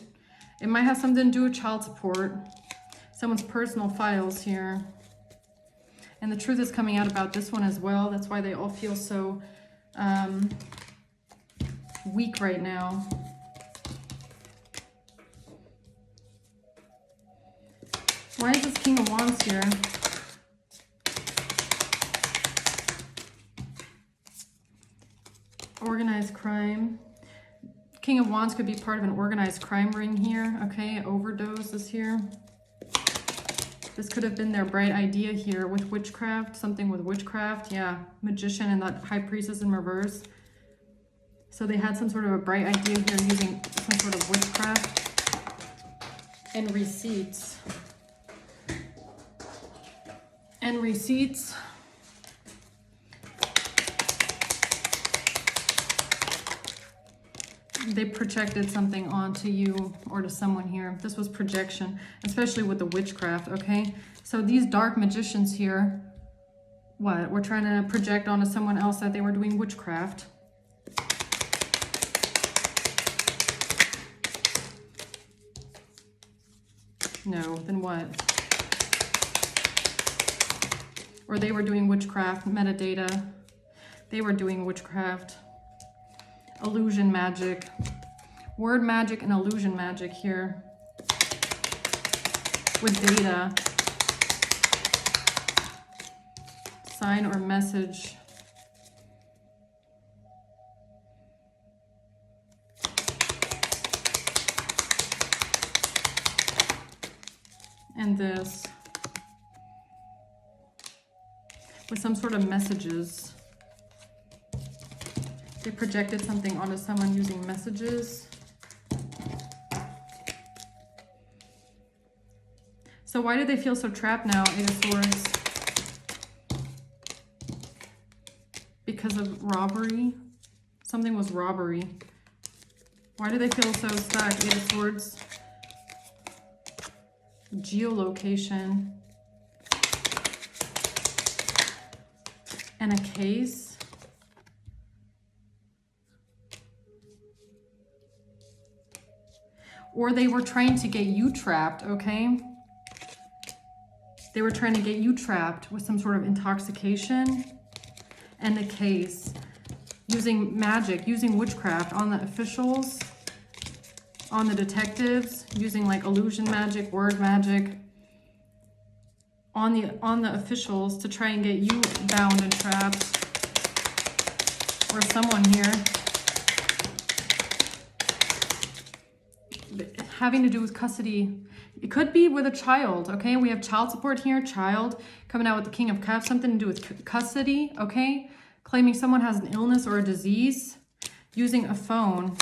It might have something to do with child support. Someone's personal files here. And the truth is coming out about this one as well. That's why they all feel so weak right now. Why is this King of Wands here? Organized crime. King of Wands could be part of an organized crime ring here. Okay, overdose is here. This could have been their bright idea here with witchcraft. Something with witchcraft. Yeah, magician and that high priestess in reverse. So they had some sort of a bright idea here using some sort of witchcraft. And receipts. And receipts. They projected something onto you or to someone here. This was projection, especially with the witchcraft, okay? So these dark magicians here, what? We're trying to project onto someone else that they were doing witchcraft. No, then what? Or they were doing witchcraft, metadata. They were doing witchcraft. Illusion magic. Word magic and illusion magic here. With data. Sign or message. And this. With some sort of messages. They projected something onto someone using messages. So why do they feel so trapped now, Eight of Swords? Because of robbery? Something was robbery. Why do they feel so stuck, Eight of Swords? Geolocation. And a case. Or they were trying to get you trapped, okay? They were trying to get you trapped with some sort of intoxication and the case. Using magic, using witchcraft on the officials, on the detectives, using like illusion magic, word magic, on the officials to try and get you bound and trapped. Or someone here. Having to do with custody. It could be with a child, okay? We have child support here, child coming out with the King of Cups, something to do with custody, okay? Claiming someone has an illness or a disease, using a phone.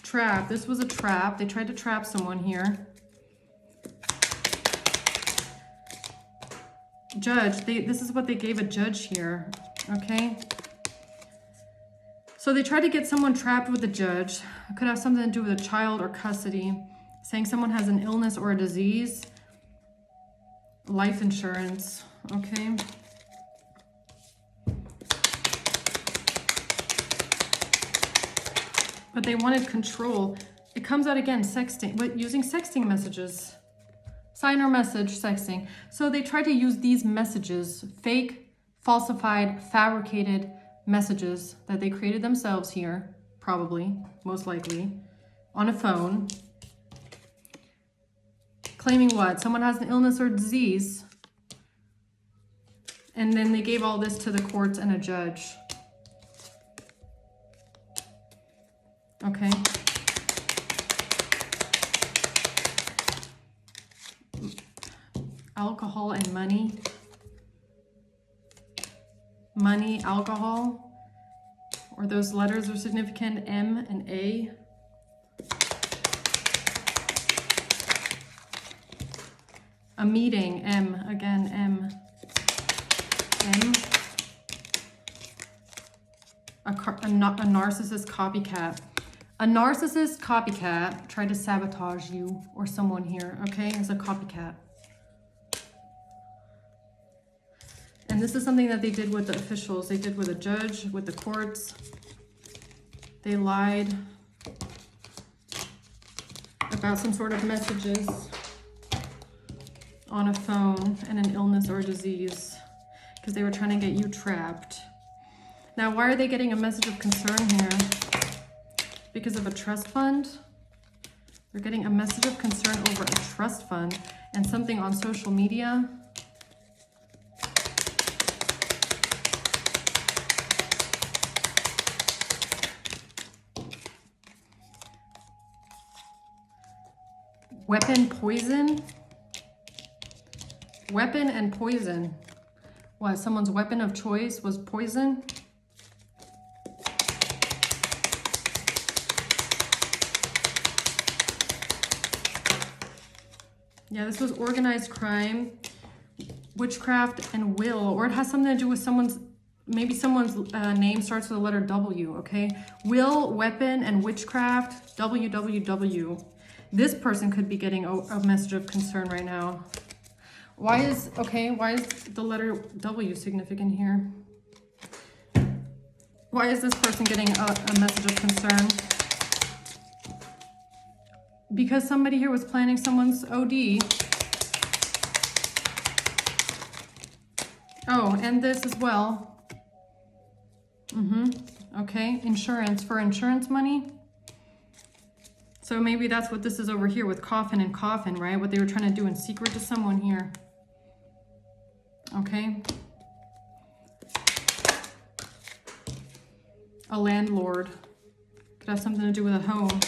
Trap, this was a trap. They tried to trap someone here. Judge, this is what they gave a judge here, okay? So they tried to get someone trapped with a judge. It could have something to do with a child or custody. Saying someone has an illness or a disease. Life insurance, okay? But they wanted control. It comes out again, sexting, but using sexting messages. Sign or message, sexting. So they tried to use these messages, fake, falsified, fabricated messages that they created themselves here, probably, most likely, on a phone. Claiming what? Someone has an illness or disease. And then they gave all this to the courts and a judge. Okay. alcohol and money. Money, alcohol, or those letters are significant, M and A. A meeting, M, again, M. M. A narcissist copycat. A narcissist copycat tried to sabotage you or someone here, okay, as a copycat. And this is something that they did with the officials. They did with a judge, with the courts. They lied about some sort of messages on a phone and an illness or a disease because they were trying to get you trapped. Now, why are they getting a message of concern here? Because of a trust fund? They're getting a message of concern over a trust fund and something on social media. Weapon, poison. Weapon and poison. What, someone's weapon of choice was poison? Yeah, this was organized crime, witchcraft, and will, or it has something to do with someone's, maybe someone's name starts with the letter W, okay? Will, weapon, and witchcraft, WWW. This person could be getting a message of concern right now. Why is the letter W significant here? Why is this person getting a message of concern? Because somebody here was planning someone's OD. Oh, and this as well. Okay, insurance, for insurance money. So maybe that's what this is over here with coffin and coffin, right? What they were trying to do in secret to someone here. Okay. A landlord. Could have something to do with a home.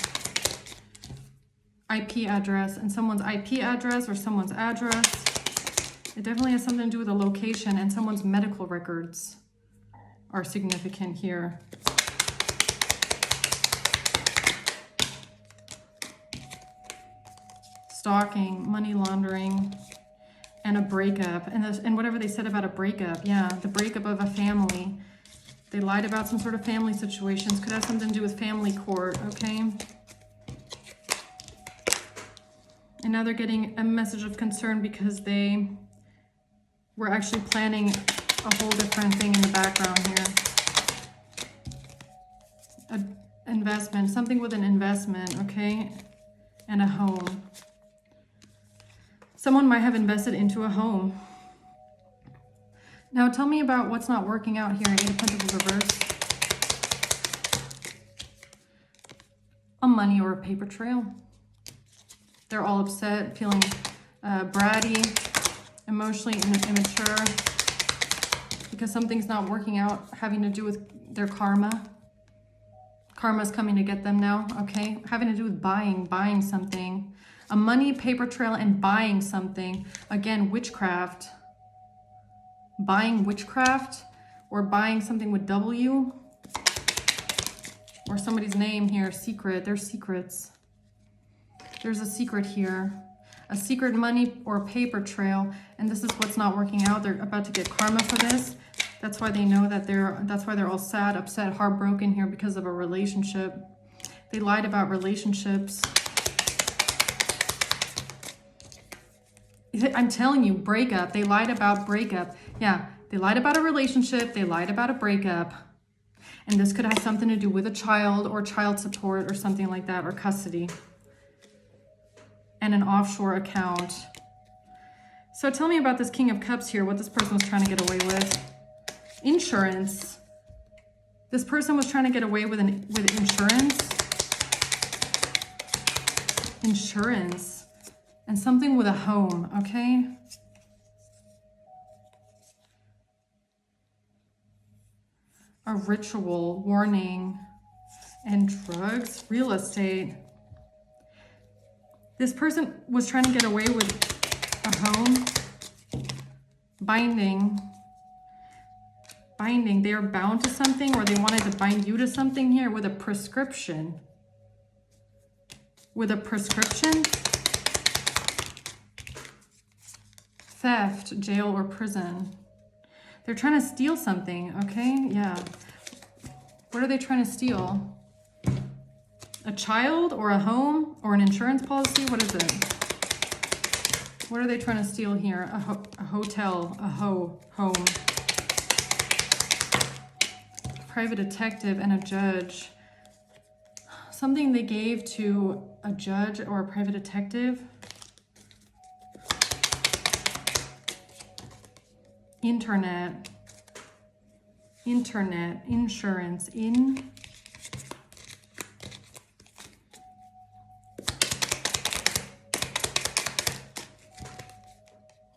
IP address, and someone's IP address or someone's address. It definitely has something to do with a location, and someone's medical records are significant here. Stalking, money laundering, and a breakup. And whatever they said about a breakup, yeah, the breakup of a family. They lied about some sort of family situations. Could have something to do with family court, okay? And now they're getting a message of concern because they were actually planning a whole different thing in the background here. An investment, something with an investment, okay? And a home. Someone might have invested into a home. Now tell me about what's not working out here in Eight of Pentacles reverse. A money or a paper trail. They're all upset, feeling bratty, emotionally immature, because something's not working out, having to do with their karma. Karma's coming to get them now, okay? Having to do with buying something. A money, paper trail, and buying something. Again, witchcraft. Buying witchcraft, or buying something with W. Or somebody's name here, secret. There's secrets. There's a secret here. A secret money or paper trail. And this is what's not working out. They're about to get karma for this. That's why they know that that's why they're all sad, upset, heartbroken here because of a relationship. They lied about relationships. I'm telling you, breakup. They lied about breakup. Yeah, they lied about a relationship. They lied about a breakup. And this could have something to do with a child or child support or something like that, or custody. And an offshore account. So tell me about this King of Cups here, what this person was trying to get away with. Insurance. This person was trying to get away with insurance. Insurance. And something with a home, okay? A ritual, warning, and drugs, real estate. This person was trying to get away with a home binding. Binding, they are bound to something, or they wanted to bind you to something here with a prescription. With a prescription. Theft, jail, or prison. They're trying to steal something, okay? Yeah. What are they trying to steal? A child or a home or an insurance policy? What is it? What are they trying to steal here? A hotel, a home. Private detective and a judge. Something they gave to a judge or a private detective. Internet, insurance,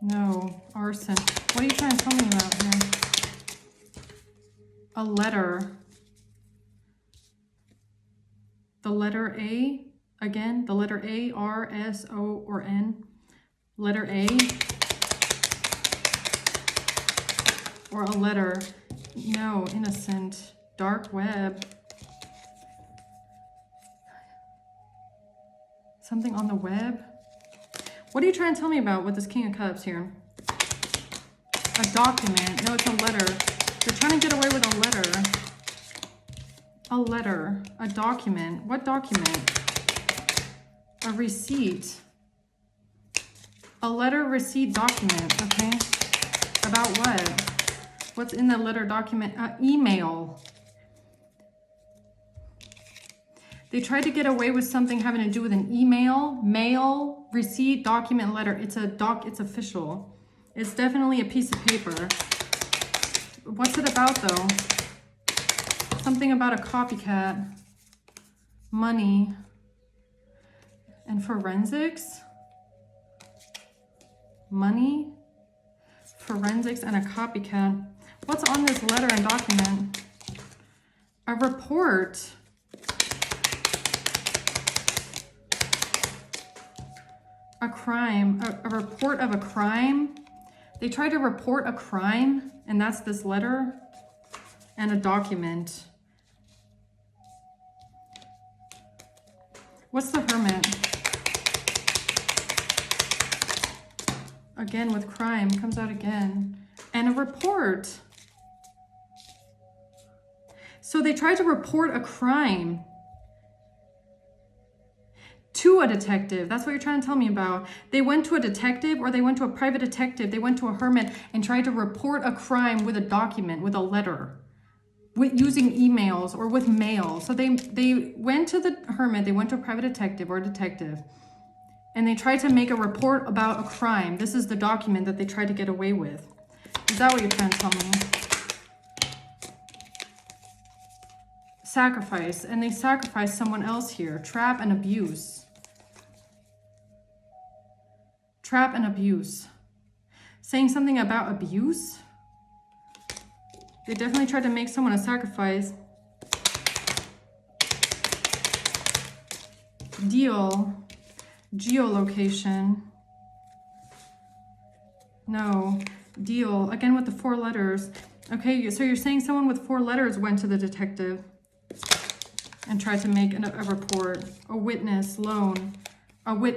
no, arson. What are you trying to tell me about here? A letter. The letter A, again, the letter A, R, S, O, or N. Letter A. Or a letter. No, innocent. Dark web. Something on the web. What are you trying to tell me about with this King of Cups here? A document. No, it's a letter. They're trying to get away with a letter. A letter. A document. What document? A receipt. A letter, receipt, document. Okay. About what? What's in the letter document? Email. They tried to get away with something having to do with an email, mail, receipt, document, letter. It's official. It's definitely a piece of paper. What's it about though? Something about a copycat, money, and forensics. Money, forensics, and a copycat. What's on this letter and document? A report. A crime. A report of a crime. They tried to report a crime, and that's this letter and a document. What's the Hermit? Again with crime, comes out again. And a report. So they tried to report a crime to a detective. That's what you're trying to tell me about. They went to a detective, or they went to a private detective. They went to a hermit and tried to report a crime with a document, with a letter, with using emails or with mail. So they went to the hermit, they went to a private detective or a detective, and they tried to make a report about a crime. This is the document that they tried to get away with. Is that what you're trying to tell me? Sacrifice, and they sacrificed someone else here. Trap and abuse. Trap and abuse. Saying something about abuse? They definitely tried to make someone a sacrifice. Deal. Geolocation. No. Deal. Again with the 4 letters. Okay, so you're saying someone with 4 letters went to the detective and tried to make a report. A witness, loan.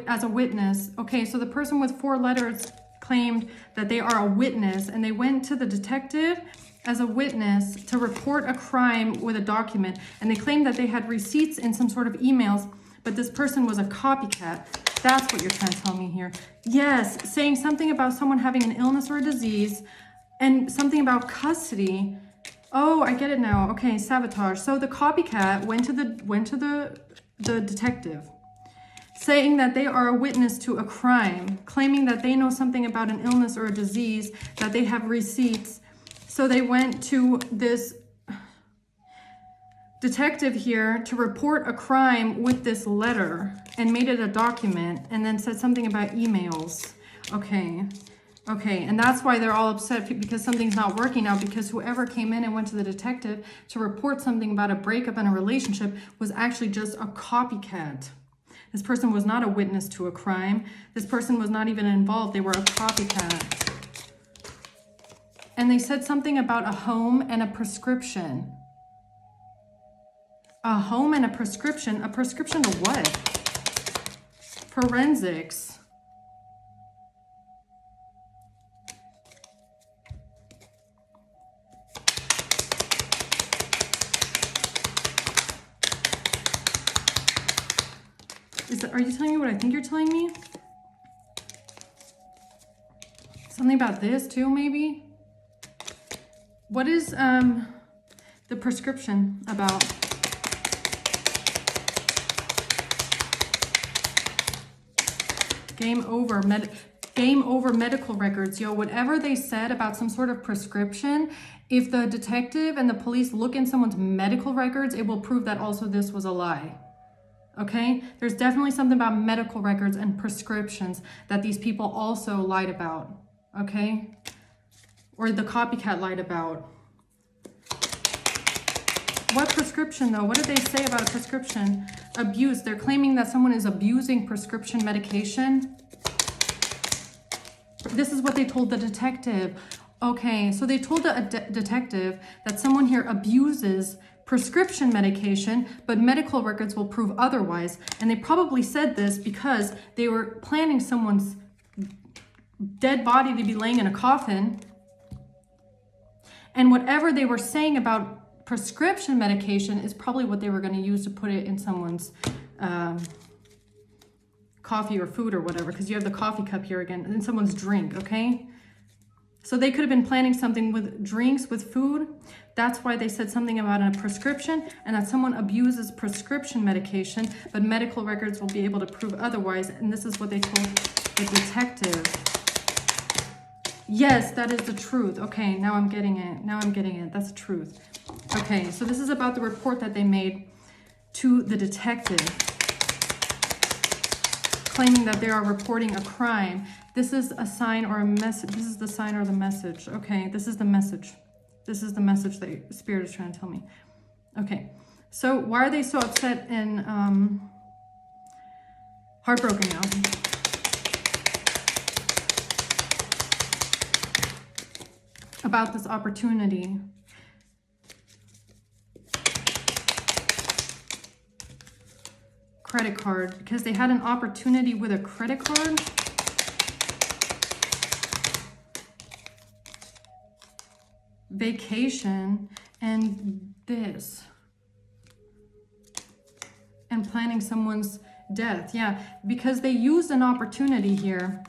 As a witness. Okay, so the person with 4 letters claimed that they are a witness, and they went to the detective as a witness to report a crime with a document, and they claimed that they had receipts in some sort of emails, but this person was a copycat. That's what you're trying to tell me here. Yes, saying something about someone having an illness or a disease, and something about custody. Oh, I get it now. Okay, sabotage. So the copycat went to the detective, saying that they are a witness to a crime, claiming that they know something about an illness or a disease, that they have receipts. So they went to this detective here to report a crime with this letter and made it a document, and then said something about emails. Okay, and that's why they're all upset, because something's not working out, because whoever came in and went to the detective to report something about a breakup in a relationship was actually just a copycat. This person was not a witness to a crime. This person was not even involved. They were a copycat. And they said something about a home and a prescription. A home and a prescription. A prescription to what? Forensics. Are you telling me what I think you're telling me? Something about this too, maybe? What is the prescription about? Game over. Game over medical records. Yo, whatever they said about some sort of prescription, if the detective and the police look in someone's medical records, it will prove that also this was a lie. Okay? There's definitely something about medical records and prescriptions that these people also lied about. Okay? Or the copycat lied about. What prescription though? What did they say about a prescription? Abuse. They're claiming that someone is abusing prescription medication. This is what they told the detective. Okay, so they told the detective that someone here abuses prescription medication, but medical records will prove otherwise. And they probably said this because they were planning someone's dead body to be laying in a coffin. And whatever they were saying about prescription medication is probably what they were going to use to put it in someone's coffee or food or whatever, because you have the coffee cup here again, and someone's drink, okay? So they could have been planning something with drinks, with food. That's why they said something about a prescription and that someone abuses prescription medication, but medical records will be able to prove otherwise. And this is what they told the detective. Yes, that is the truth. Okay, now I'm getting it. Now I'm getting it. That's the truth. Okay, so this is about the report that they made to the detective, claiming that they are reporting a crime. This is a sign or a message. This is the sign or the message. Okay, this is the message. This is the message that Spirit is trying to tell me. Okay, so why are they so upset and heartbroken now? About this opportunity. Credit card, because they had an opportunity with a credit card. Vacation and this. And planning someone's death. Yeah, because they used an opportunity here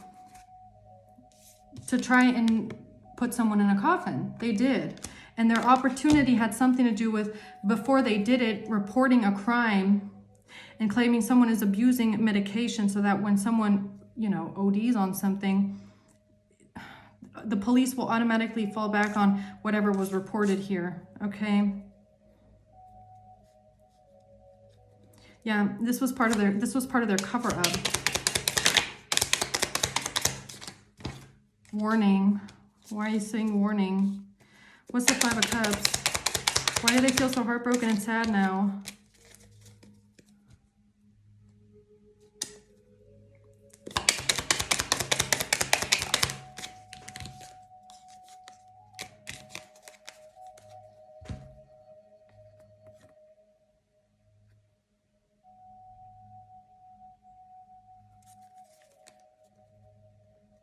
to try and put someone in a coffin. They did. And their opportunity had something to do with, before they did it, reporting a crime and claiming someone is abusing medication, so that when someone, you know, ODs on something, the police will automatically fall back on whatever was reported here, okay? Yeah, this was part of their cover-up. Warning. Why are you saying warning? What's the Five of Cups? Why do they feel so heartbroken and sad now?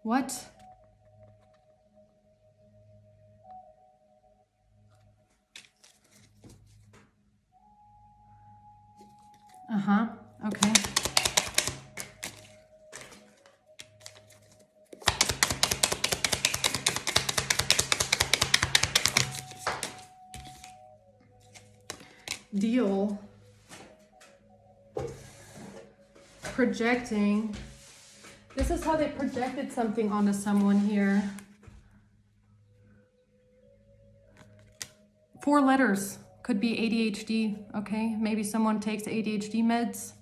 What? Uh-huh. Okay. Deal. Projecting. This is how they projected something onto someone here. 4 letters. Could be ADHD, okay? Maybe someone takes ADHD meds.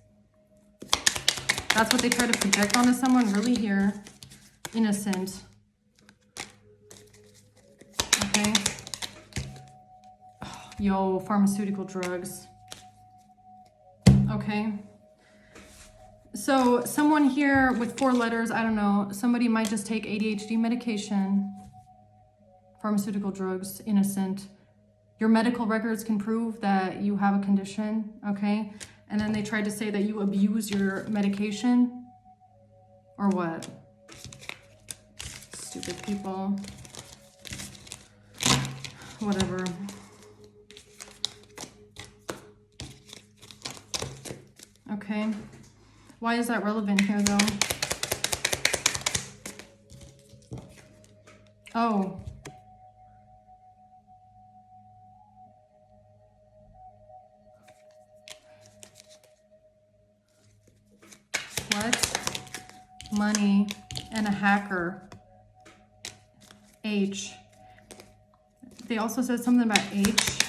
That's what they try to project onto someone, really here. Innocent. Okay? Oh, yo, pharmaceutical drugs. Okay? So someone here with 4 letters, I don't know, somebody might just take ADHD medication. Pharmaceutical drugs, innocent. Your medical records can prove that you have a condition, okay? And then they tried to say that you abuse your medication, or what? Stupid people. Whatever. Okay. Why is that relevant here, though? Oh. What? Money and a hacker. H. They also said something about H.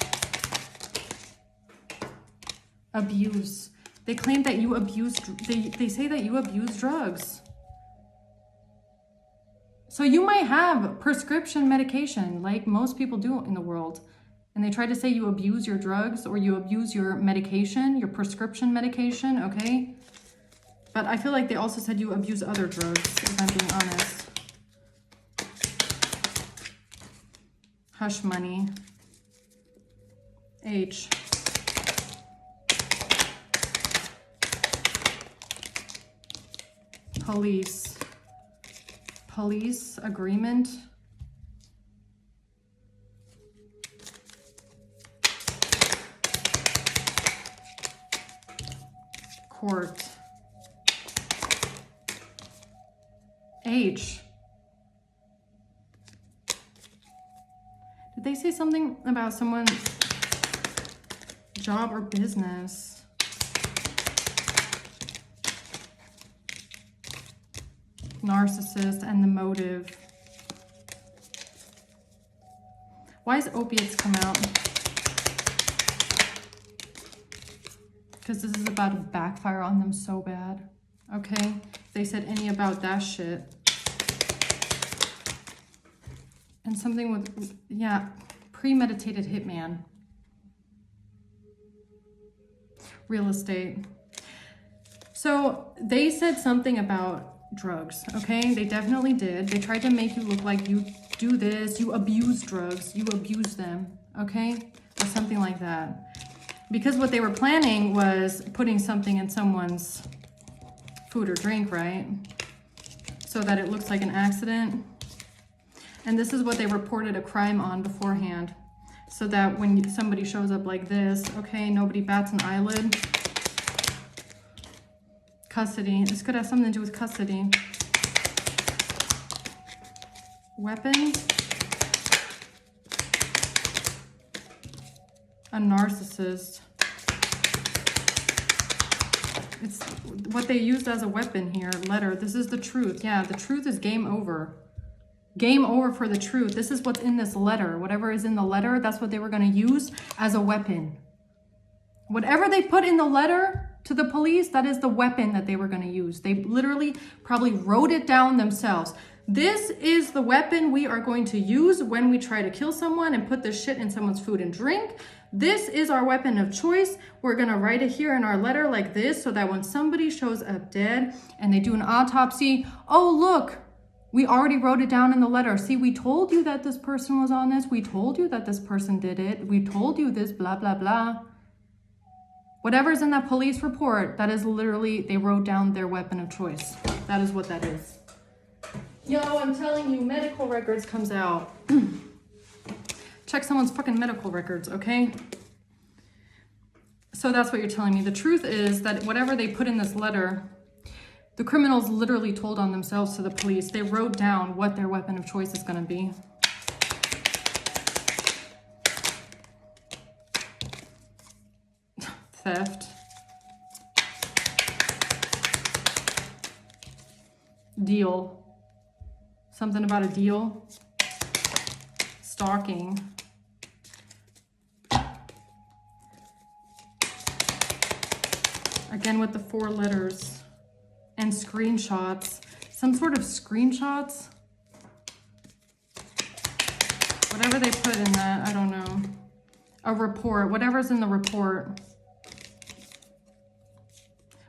Abuse. They claim that you abused, they say that you abuse drugs. So you might have prescription medication like most people do in the world. And they try to say you abuse your drugs or you abuse your medication, your prescription medication, okay? But I feel like they also said you abuse other drugs, if I'm being honest. Hush money. H. Police. Police agreement. Court. H. Did they say something about someone's job or business? Narcissist and the motive. Why is opiates come out? Because this is about to backfire on them so bad. Okay? They said any about that shit. And something with, yeah, premeditated hitman. Real estate. So they said something about drugs, okay? They definitely did. They tried to make you look like you do this, you abuse drugs, you abuse them, okay? Or something like that. Because what they were planning was putting something in someone's food or drink, right? So that it looks like an accident. And this is what they reported a crime on beforehand. So that when somebody shows up like this, okay, nobody bats an eyelid. Custody. This could have something to do with custody. Weapon. A narcissist. It's what they used as a weapon here. Letter. This is the truth. Yeah, the truth is game over. Game over for the truth. This is what's in this letter. Whatever is in the letter, that's what they were going to use as a weapon. Whatever they put in the letter to the police, that is the weapon that they were going to use. They literally probably wrote it down themselves. This is the weapon we are going to use when we try to kill someone and put this shit in someone's food and drink. This is our weapon of choice. We're going to write it here in our letter like this so that when somebody shows up dead and they do an autopsy, oh, look, we already wrote it down in the letter. See, we told you that this person was on this. We told you that this person did it. We told you this, blah, blah, blah. Whatever's in that police report, that is literally, they wrote down their weapon of choice. That is what that is. Yo, I'm telling you, medical records comes out. Check someone's fucking medical records, okay? So that's what you're telling me. The truth is that whatever they put in this letter, the criminals literally told on themselves to the police. They wrote down what their weapon of choice is going to be. Theft. Deal. Something about a deal. Stalking. Again with the 4 letters. And screenshots. Some sort of screenshots. Whatever they put in that, I don't know. A report. Whatever's in the report.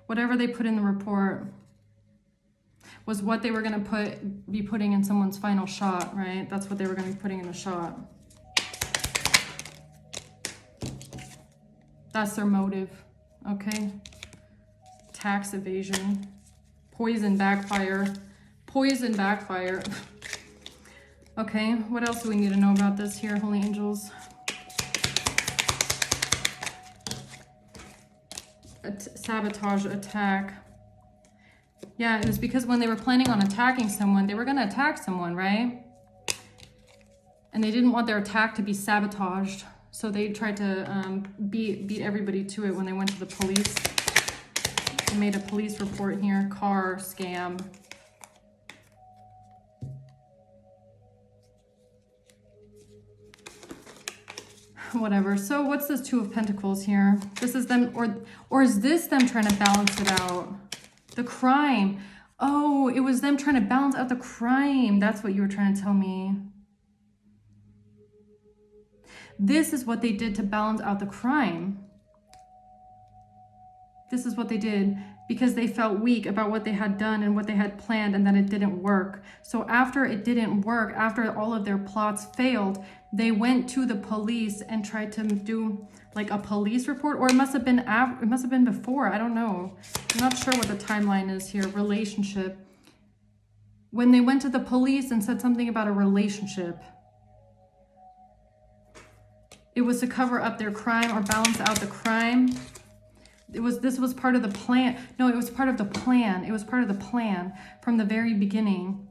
Whatever they put in the report. was what they were going to be putting in someone's final shot, right? That's what they were going to be putting in the shot. That's their motive, okay? Tax evasion, poison backfire, poison backfire. Okay, what else do we need to know about this here, holy angels? Sabotage attack. Yeah, it was because when they were planning on attacking someone, they were going to attack someone, right? And they didn't want their attack to be sabotaged. So they tried to beat everybody to it when they went to the police. They made a police report here. Car scam. Whatever. So what's this Two of Pentacles here? This is them, or is this them trying to balance it out? The crime. Oh, it was them trying to balance out the crime. That's what you were trying to tell me. This is what they did to balance out the crime. This is what they did because they felt weak about what they had done and what they had planned, and that it didn't work. So after it didn't work, after all of their plots failed, they went to the police and tried to do like a police report, or it must have been before. I don't know. I'm not sure what the timeline is here. Relationship. When they went to the police and said something about a relationship, it was to cover up their crime or balance out the crime. This was part of the plan. No, it was part of the plan. It was part of the plan from the very beginning.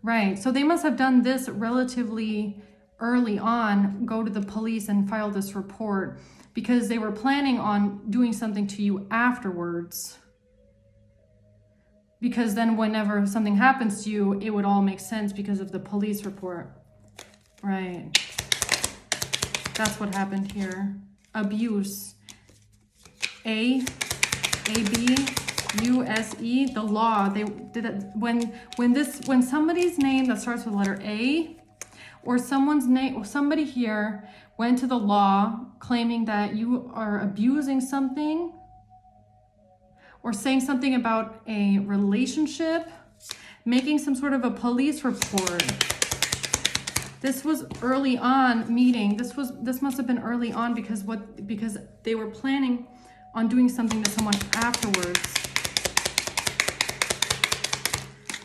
Right. So they must have done this relatively early on, go to the police and file this report, because they were planning on doing something to you afterwards. Because then whenever something happens to you, it would all make sense because of the police report. Right. That's what happened here. Abuse. A-B-U-S-E, the law. They did it when somebody's name that starts with the letter A, or someone's name, or somebody here went to the law claiming that you are abusing something, or saying something about a relationship, making some sort of a police report. This was early on meeting. This must have been early on because they were planning on doing something to someone afterwards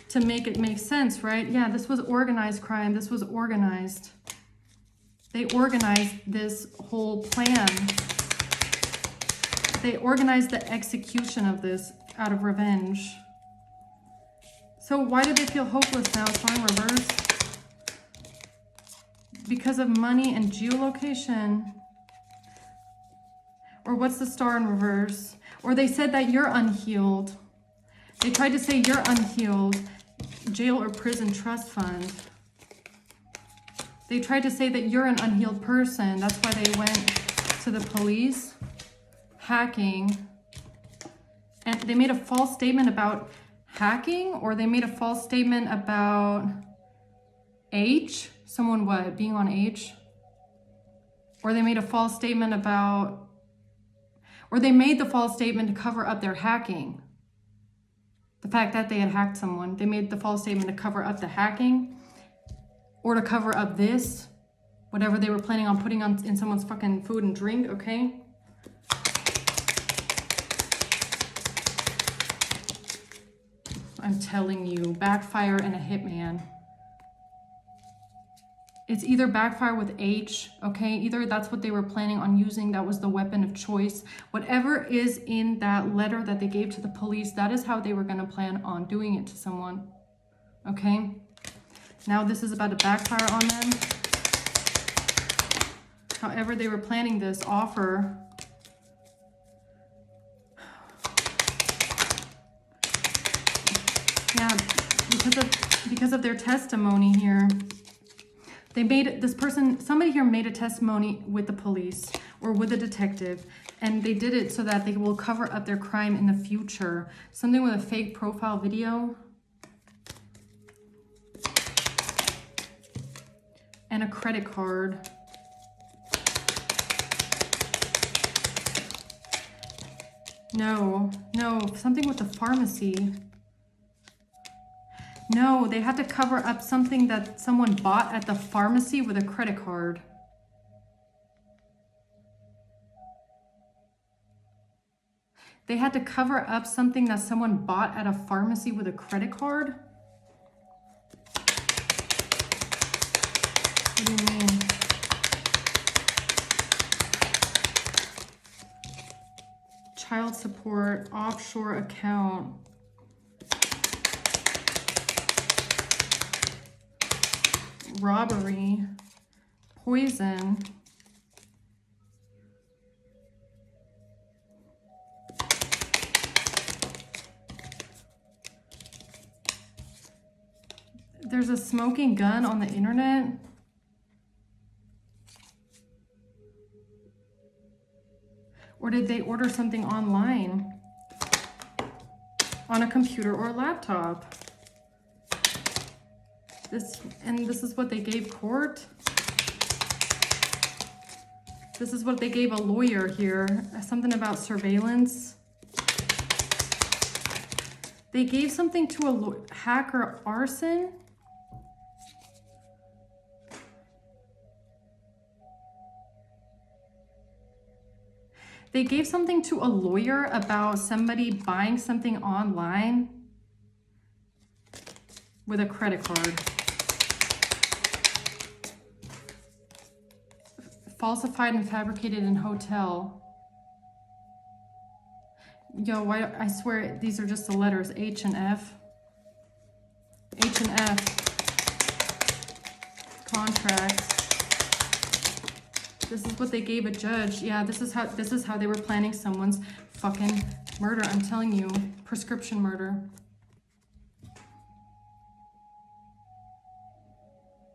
to make it make sense, right? Yeah, this was organized crime. This was organized. They organized this whole plan. They organized the execution of this out of revenge. So why do they feel hopeless now? It's in reverse. Because of money and geolocation. Or what's the Star in reverse? Or they said that you're unhealed. They tried to say you're unhealed. Jail or prison trust fund. They tried to say that you're an unhealed person. That's why they went to the police. Hacking. And they made a false statement about hacking, or they made a false statement about H. Someone what? Being on H? Or they made a false statement about... Or they made the false statement to cover up their hacking. The fact that they had hacked someone. They made the false statement to cover up the hacking. Or to cover up this. Whatever they were planning on putting on in someone's fucking food and drink, okay? I'm telling you, backfire and a hitman. It's either backfire with H, okay? Either that's what they were planning on using. That was the weapon of choice. Whatever is in that letter that they gave to the police, that is how they were going to plan on doing it to someone, okay? Now this is about to backfire on them. However they were planning this offer. Yeah, because of their testimony here. They made this person, somebody here made a testimony with the police or with a detective, and they did it so that they will cover up their crime in the future. Something with a fake profile video. And a credit card. No, something with the pharmacy. No, they had to cover up something that someone bought at the pharmacy with a credit card. They had to cover up something that someone bought at a pharmacy with a credit card? What do you mean? Child support, offshore account. Robbery, poison. There's a smoking gun on the internet. Or did they order something online? On a computer or a laptop? This is what they gave court. This is what they gave a lawyer here. Something about surveillance. They gave something to a hacker, arson. They gave something to a lawyer about somebody buying something online with a credit card. Falsified and fabricated in hotel. Yo, why? I swear these are just the letters H and F. H and F. Contracts. This is what they gave a judge. Yeah, this is how they were planning someone's fucking murder. I'm telling you, prescription murder.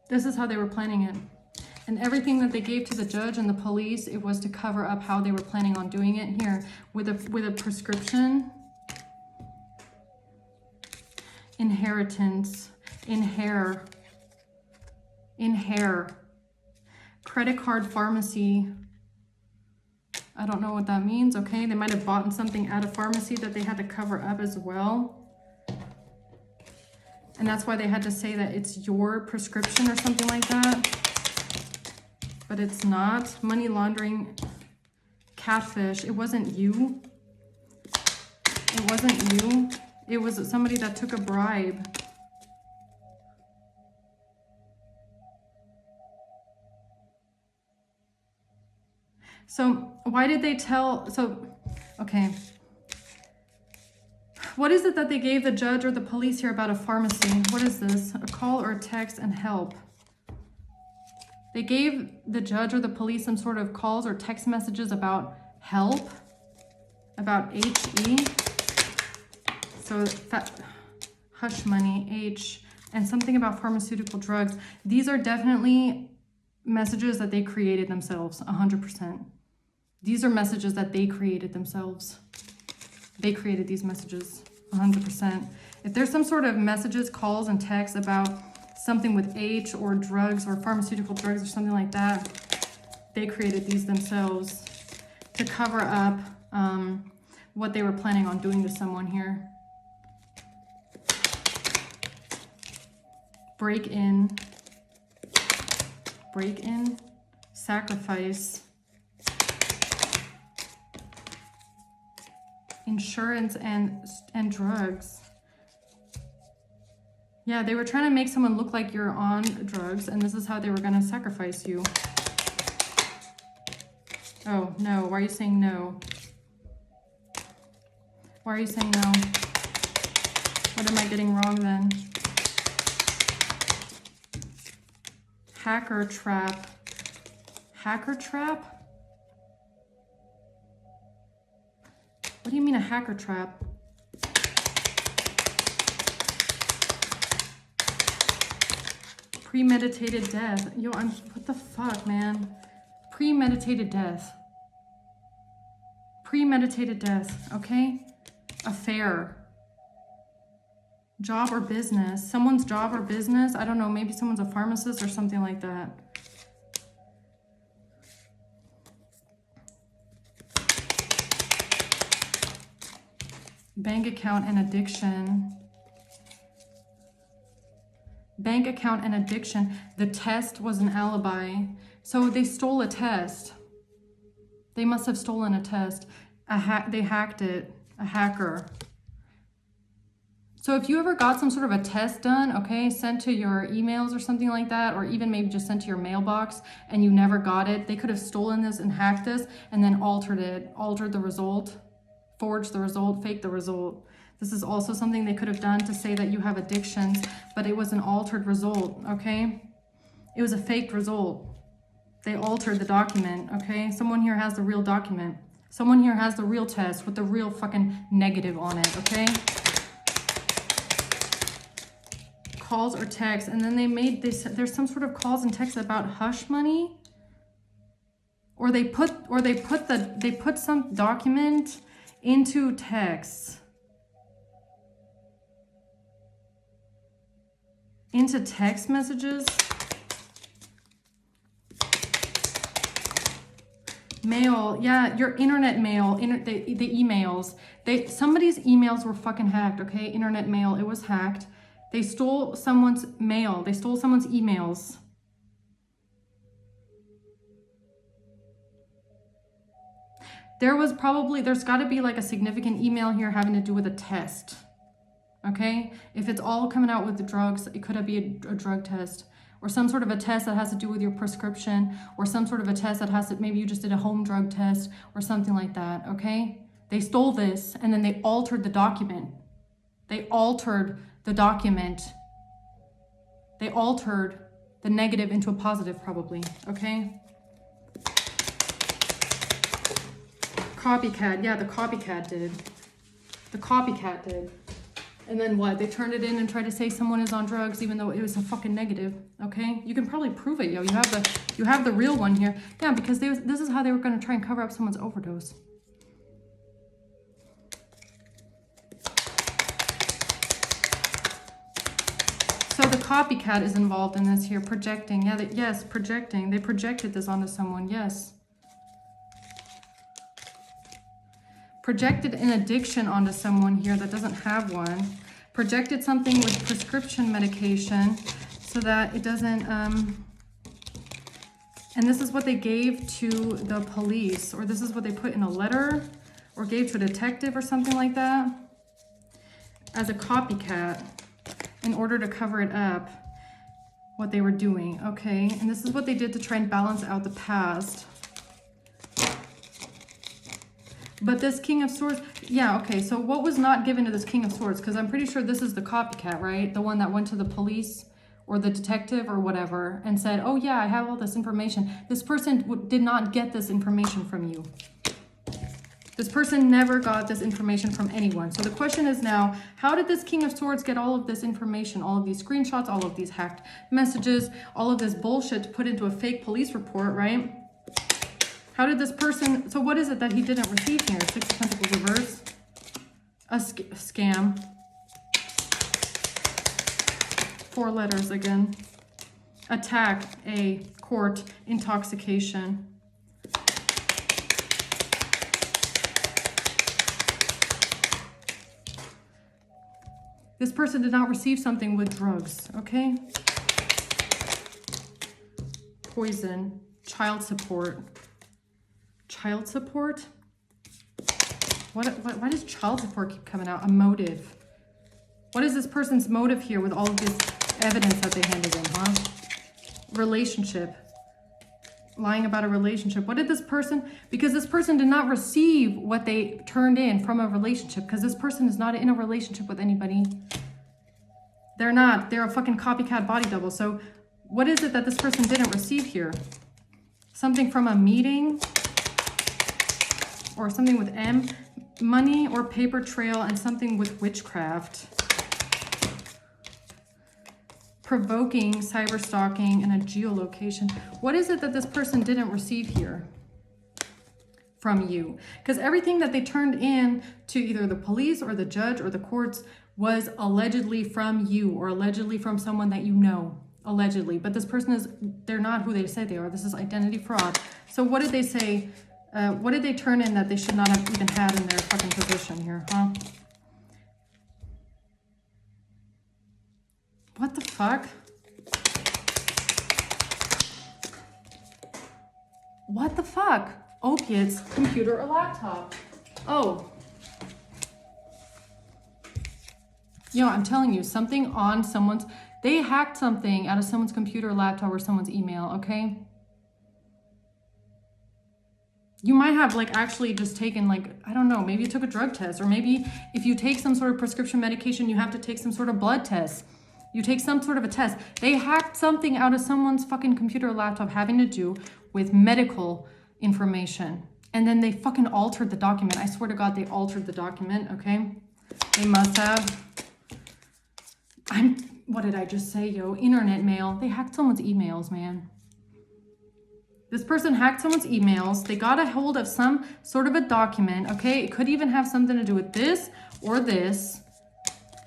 This is how they were planning it. And everything that they gave to the judge and the police, it was to cover up how they were planning on doing it. Here, with a prescription. Inheritance. In hair. Credit card pharmacy. I don't know what that means, okay? They might have bought something at a pharmacy that they had to cover up as well. And that's why they had to say that it's your prescription or something like that. But it's not. Money laundering, catfish. It wasn't you. It wasn't you. It was somebody that took a bribe. So why did they tell, okay. What is it that they gave the judge or the police here about a pharmacy? What is this? A call or a text and help. They gave the judge or the police some sort of calls or text messages about help, about HE. So that hush money, H, and something about pharmaceutical drugs. These are definitely messages that they created themselves, 100%. These are messages that they created themselves. They created these messages, 100%. If there's some sort of messages, calls, and texts about something with H or drugs or pharmaceutical drugs or something like that, they created these themselves to cover up what they were planning on doing to someone here. Break in, sacrifice, insurance and drugs. Yeah, they were trying to make someone look like you're on drugs, and this is how they were going to sacrifice you. Oh, no. Why are you saying no? Why are you saying no? What am I getting wrong then? Hacker trap. Hacker trap? What do you mean a hacker trap? Premeditated death. Yo, what the fuck, man? Premeditated death. Premeditated death, okay? Affair. Job or business. Someone's job or business. I don't know, maybe someone's a pharmacist or something like that. Bank account and addiction. bank account and addiction. The test was an alibi. So they stole a test. They must have stolen a test. They hacked it. A hacker. So if you ever got some sort of a test done, okay, sent to your emails or something like that, or even maybe just sent to your mailbox and you never got it, they could have stolen this and hacked this and then altered the result, forged the result, faked the result. This is also something they could have done to say that you have addictions, but it was an altered result, okay? It was a faked result. They altered the document, okay? Someone here has the real document. Someone here has the real test with the real fucking negative on it, okay? Calls or texts, and then there's some sort of calls and texts about hush money, or they put some document into text, into text messages, mail, yeah, your internet mail, the emails, somebody's emails were fucking hacked, okay? Internet mail, it was hacked. They stole someone's mail. They stole someone's emails. There's got to be like a significant email here having to do with a test. Okay? If it's all coming out with the drugs, it could be a drug test, or some sort of a test that has to do with your prescription, or some sort of a test that has to, maybe you just did a home drug test or something like that. Okay? They stole this and then they altered the document. They altered the document. They altered the negative into a positive, probably, okay? Copycat, yeah, the copycat did. The copycat did. And then what? They turned it in and tried to say someone is on drugs, even though it was a fucking negative, okay? You can probably prove it, yo. You have the real one here. Yeah, because this is how they were going to try and cover up someone's overdose. So the copycat is involved in this here, projecting. Yeah, yes, projecting. They projected this onto someone, yes. Projected an addiction onto someone here that doesn't have one. Projected something with prescription medication so that it doesn't, and this is what they gave to the police, or this is what they put in a letter, or gave to a detective or something like that, as a copycat, in order to cover it up, what they were doing, okay? And this is what they did to try and balance out the past. But this King of Swords, yeah, okay, so what was not given to this King of Swords? Because I'm pretty sure this is the copycat, right? The one that went to the police or the detective or whatever and said, oh yeah, I have all this information. This person did not get this information from you. This person never got this information from anyone. So the question is now, how did this King of Swords get all of this information, all of these screenshots, all of these hacked messages, all of this bullshit to put into a fake police report, right? How did this person, so what is it that he didn't receive here? Six of Pentacles reverse. A scam. 4 letters again. Attack, a court, intoxication. This person did not receive something with drugs, okay? Poison, child support. Child support? Why does child support keep coming out? A motive. What is this person's motive here with all of this evidence that they handed in, huh? Relationship. Lying about a relationship. What did this person, because this person did not receive what they turned in from a relationship, because this person is not in a relationship with anybody. They're a fucking copycat body double. So what is it that this person didn't receive here? Something from a meeting or something with M, money or paper trail, and something with witchcraft. Provoking, cyber stalking, and a geolocation. What is it that this person didn't receive here from you? Because everything that they turned in to either the police or the judge or the courts was allegedly from you, or allegedly from someone that you know, allegedly. But this person they're not who they say they are. This is identity fraud. So what did they say? What did they turn in that they should not have even had in their fucking position here, huh? What the fuck? What the fuck? Opiates, computer, or laptop. Oh. You know, I'm telling you, something on someone's, they hacked something out of someone's computer, laptop, or someone's email, okay? You might have like actually just taken like, I don't know, maybe you took a drug test, or maybe if you take some sort of prescription medication, you have to take some sort of blood test. You take some sort of a test. They hacked something out of someone's fucking computer or laptop having to do with medical information. And then they fucking altered the document. I swear to God, they altered the document, okay? They must have. What did I just say, yo? Internet mail. They hacked someone's emails, man. This person hacked someone's emails. They got a hold of some sort of a document, okay? It could even have something to do with this or this.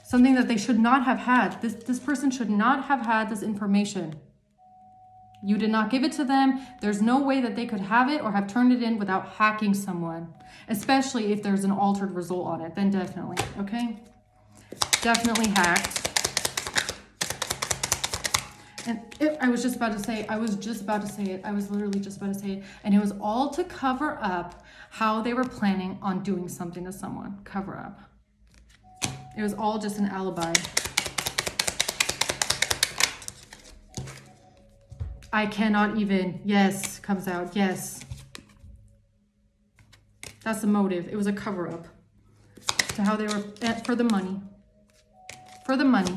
Something that they should not have had. This person should not have had this information. You did not give it to them. There's no way that they could have it or have turned it in without hacking someone. Especially if there's an altered result on it. Then definitely, okay? Definitely hacked. And I was just about to say it. I was literally just about to say it. And it was all to cover up how they were planning on doing something to someone. Cover up. It was all just an alibi. I cannot even. Yes, comes out. Yes. That's the motive. It was a cover up to how they were for the money. For the money.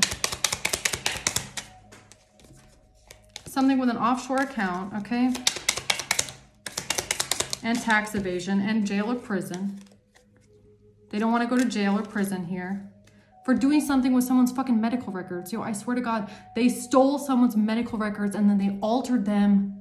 Something with an offshore account, okay? And tax evasion and jail or prison. They don't want to go to jail or prison here. For doing something with someone's fucking medical records. Yo, I swear to God, they stole someone's medical records and then they altered them.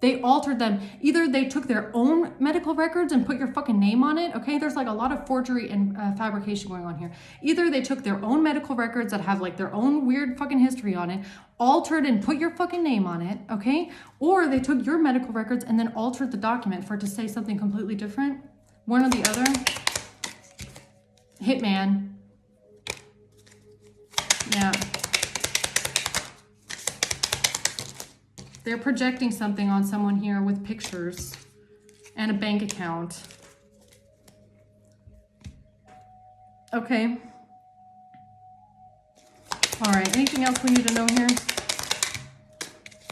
They altered them. Either they took their own medical records and put your fucking name on it. Okay, there's like a lot of forgery and fabrication going on here. Either they took their own medical records that have like their own weird fucking history on it, altered and put your fucking name on it, okay? Or they took your medical records and then altered the document for it to say something completely different. One or the other. Hitman. Yeah. They're projecting something on someone here with pictures and a bank account. Okay. All right, anything else we need to know here?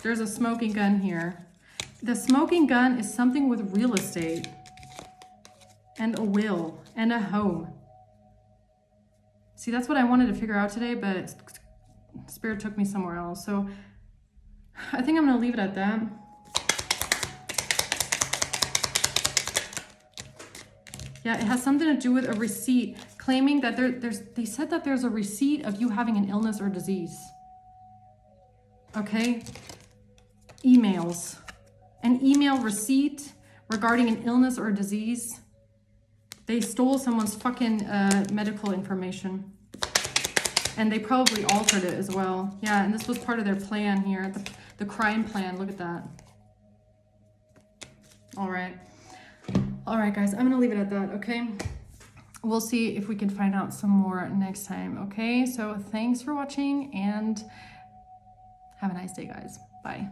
There's a smoking gun here. The smoking gun is something with real estate and a will and a home. See, that's what I wanted to figure out today, but Spirit took me somewhere else. So I think I'm going to leave it at that. Yeah, it has something to do with a receipt, claiming that they said that there's a receipt of you having an illness or disease. Okay? Emails. An email receipt regarding an illness or disease. They stole someone's fucking medical information. And they probably altered it as well. Yeah, and this was part of their plan here. The crime plan. Look at that. All right. All right, guys. I'm going to leave it at that, okay? We'll see if we can find out some more next time, okay? So thanks for watching and have a nice day, guys. Bye.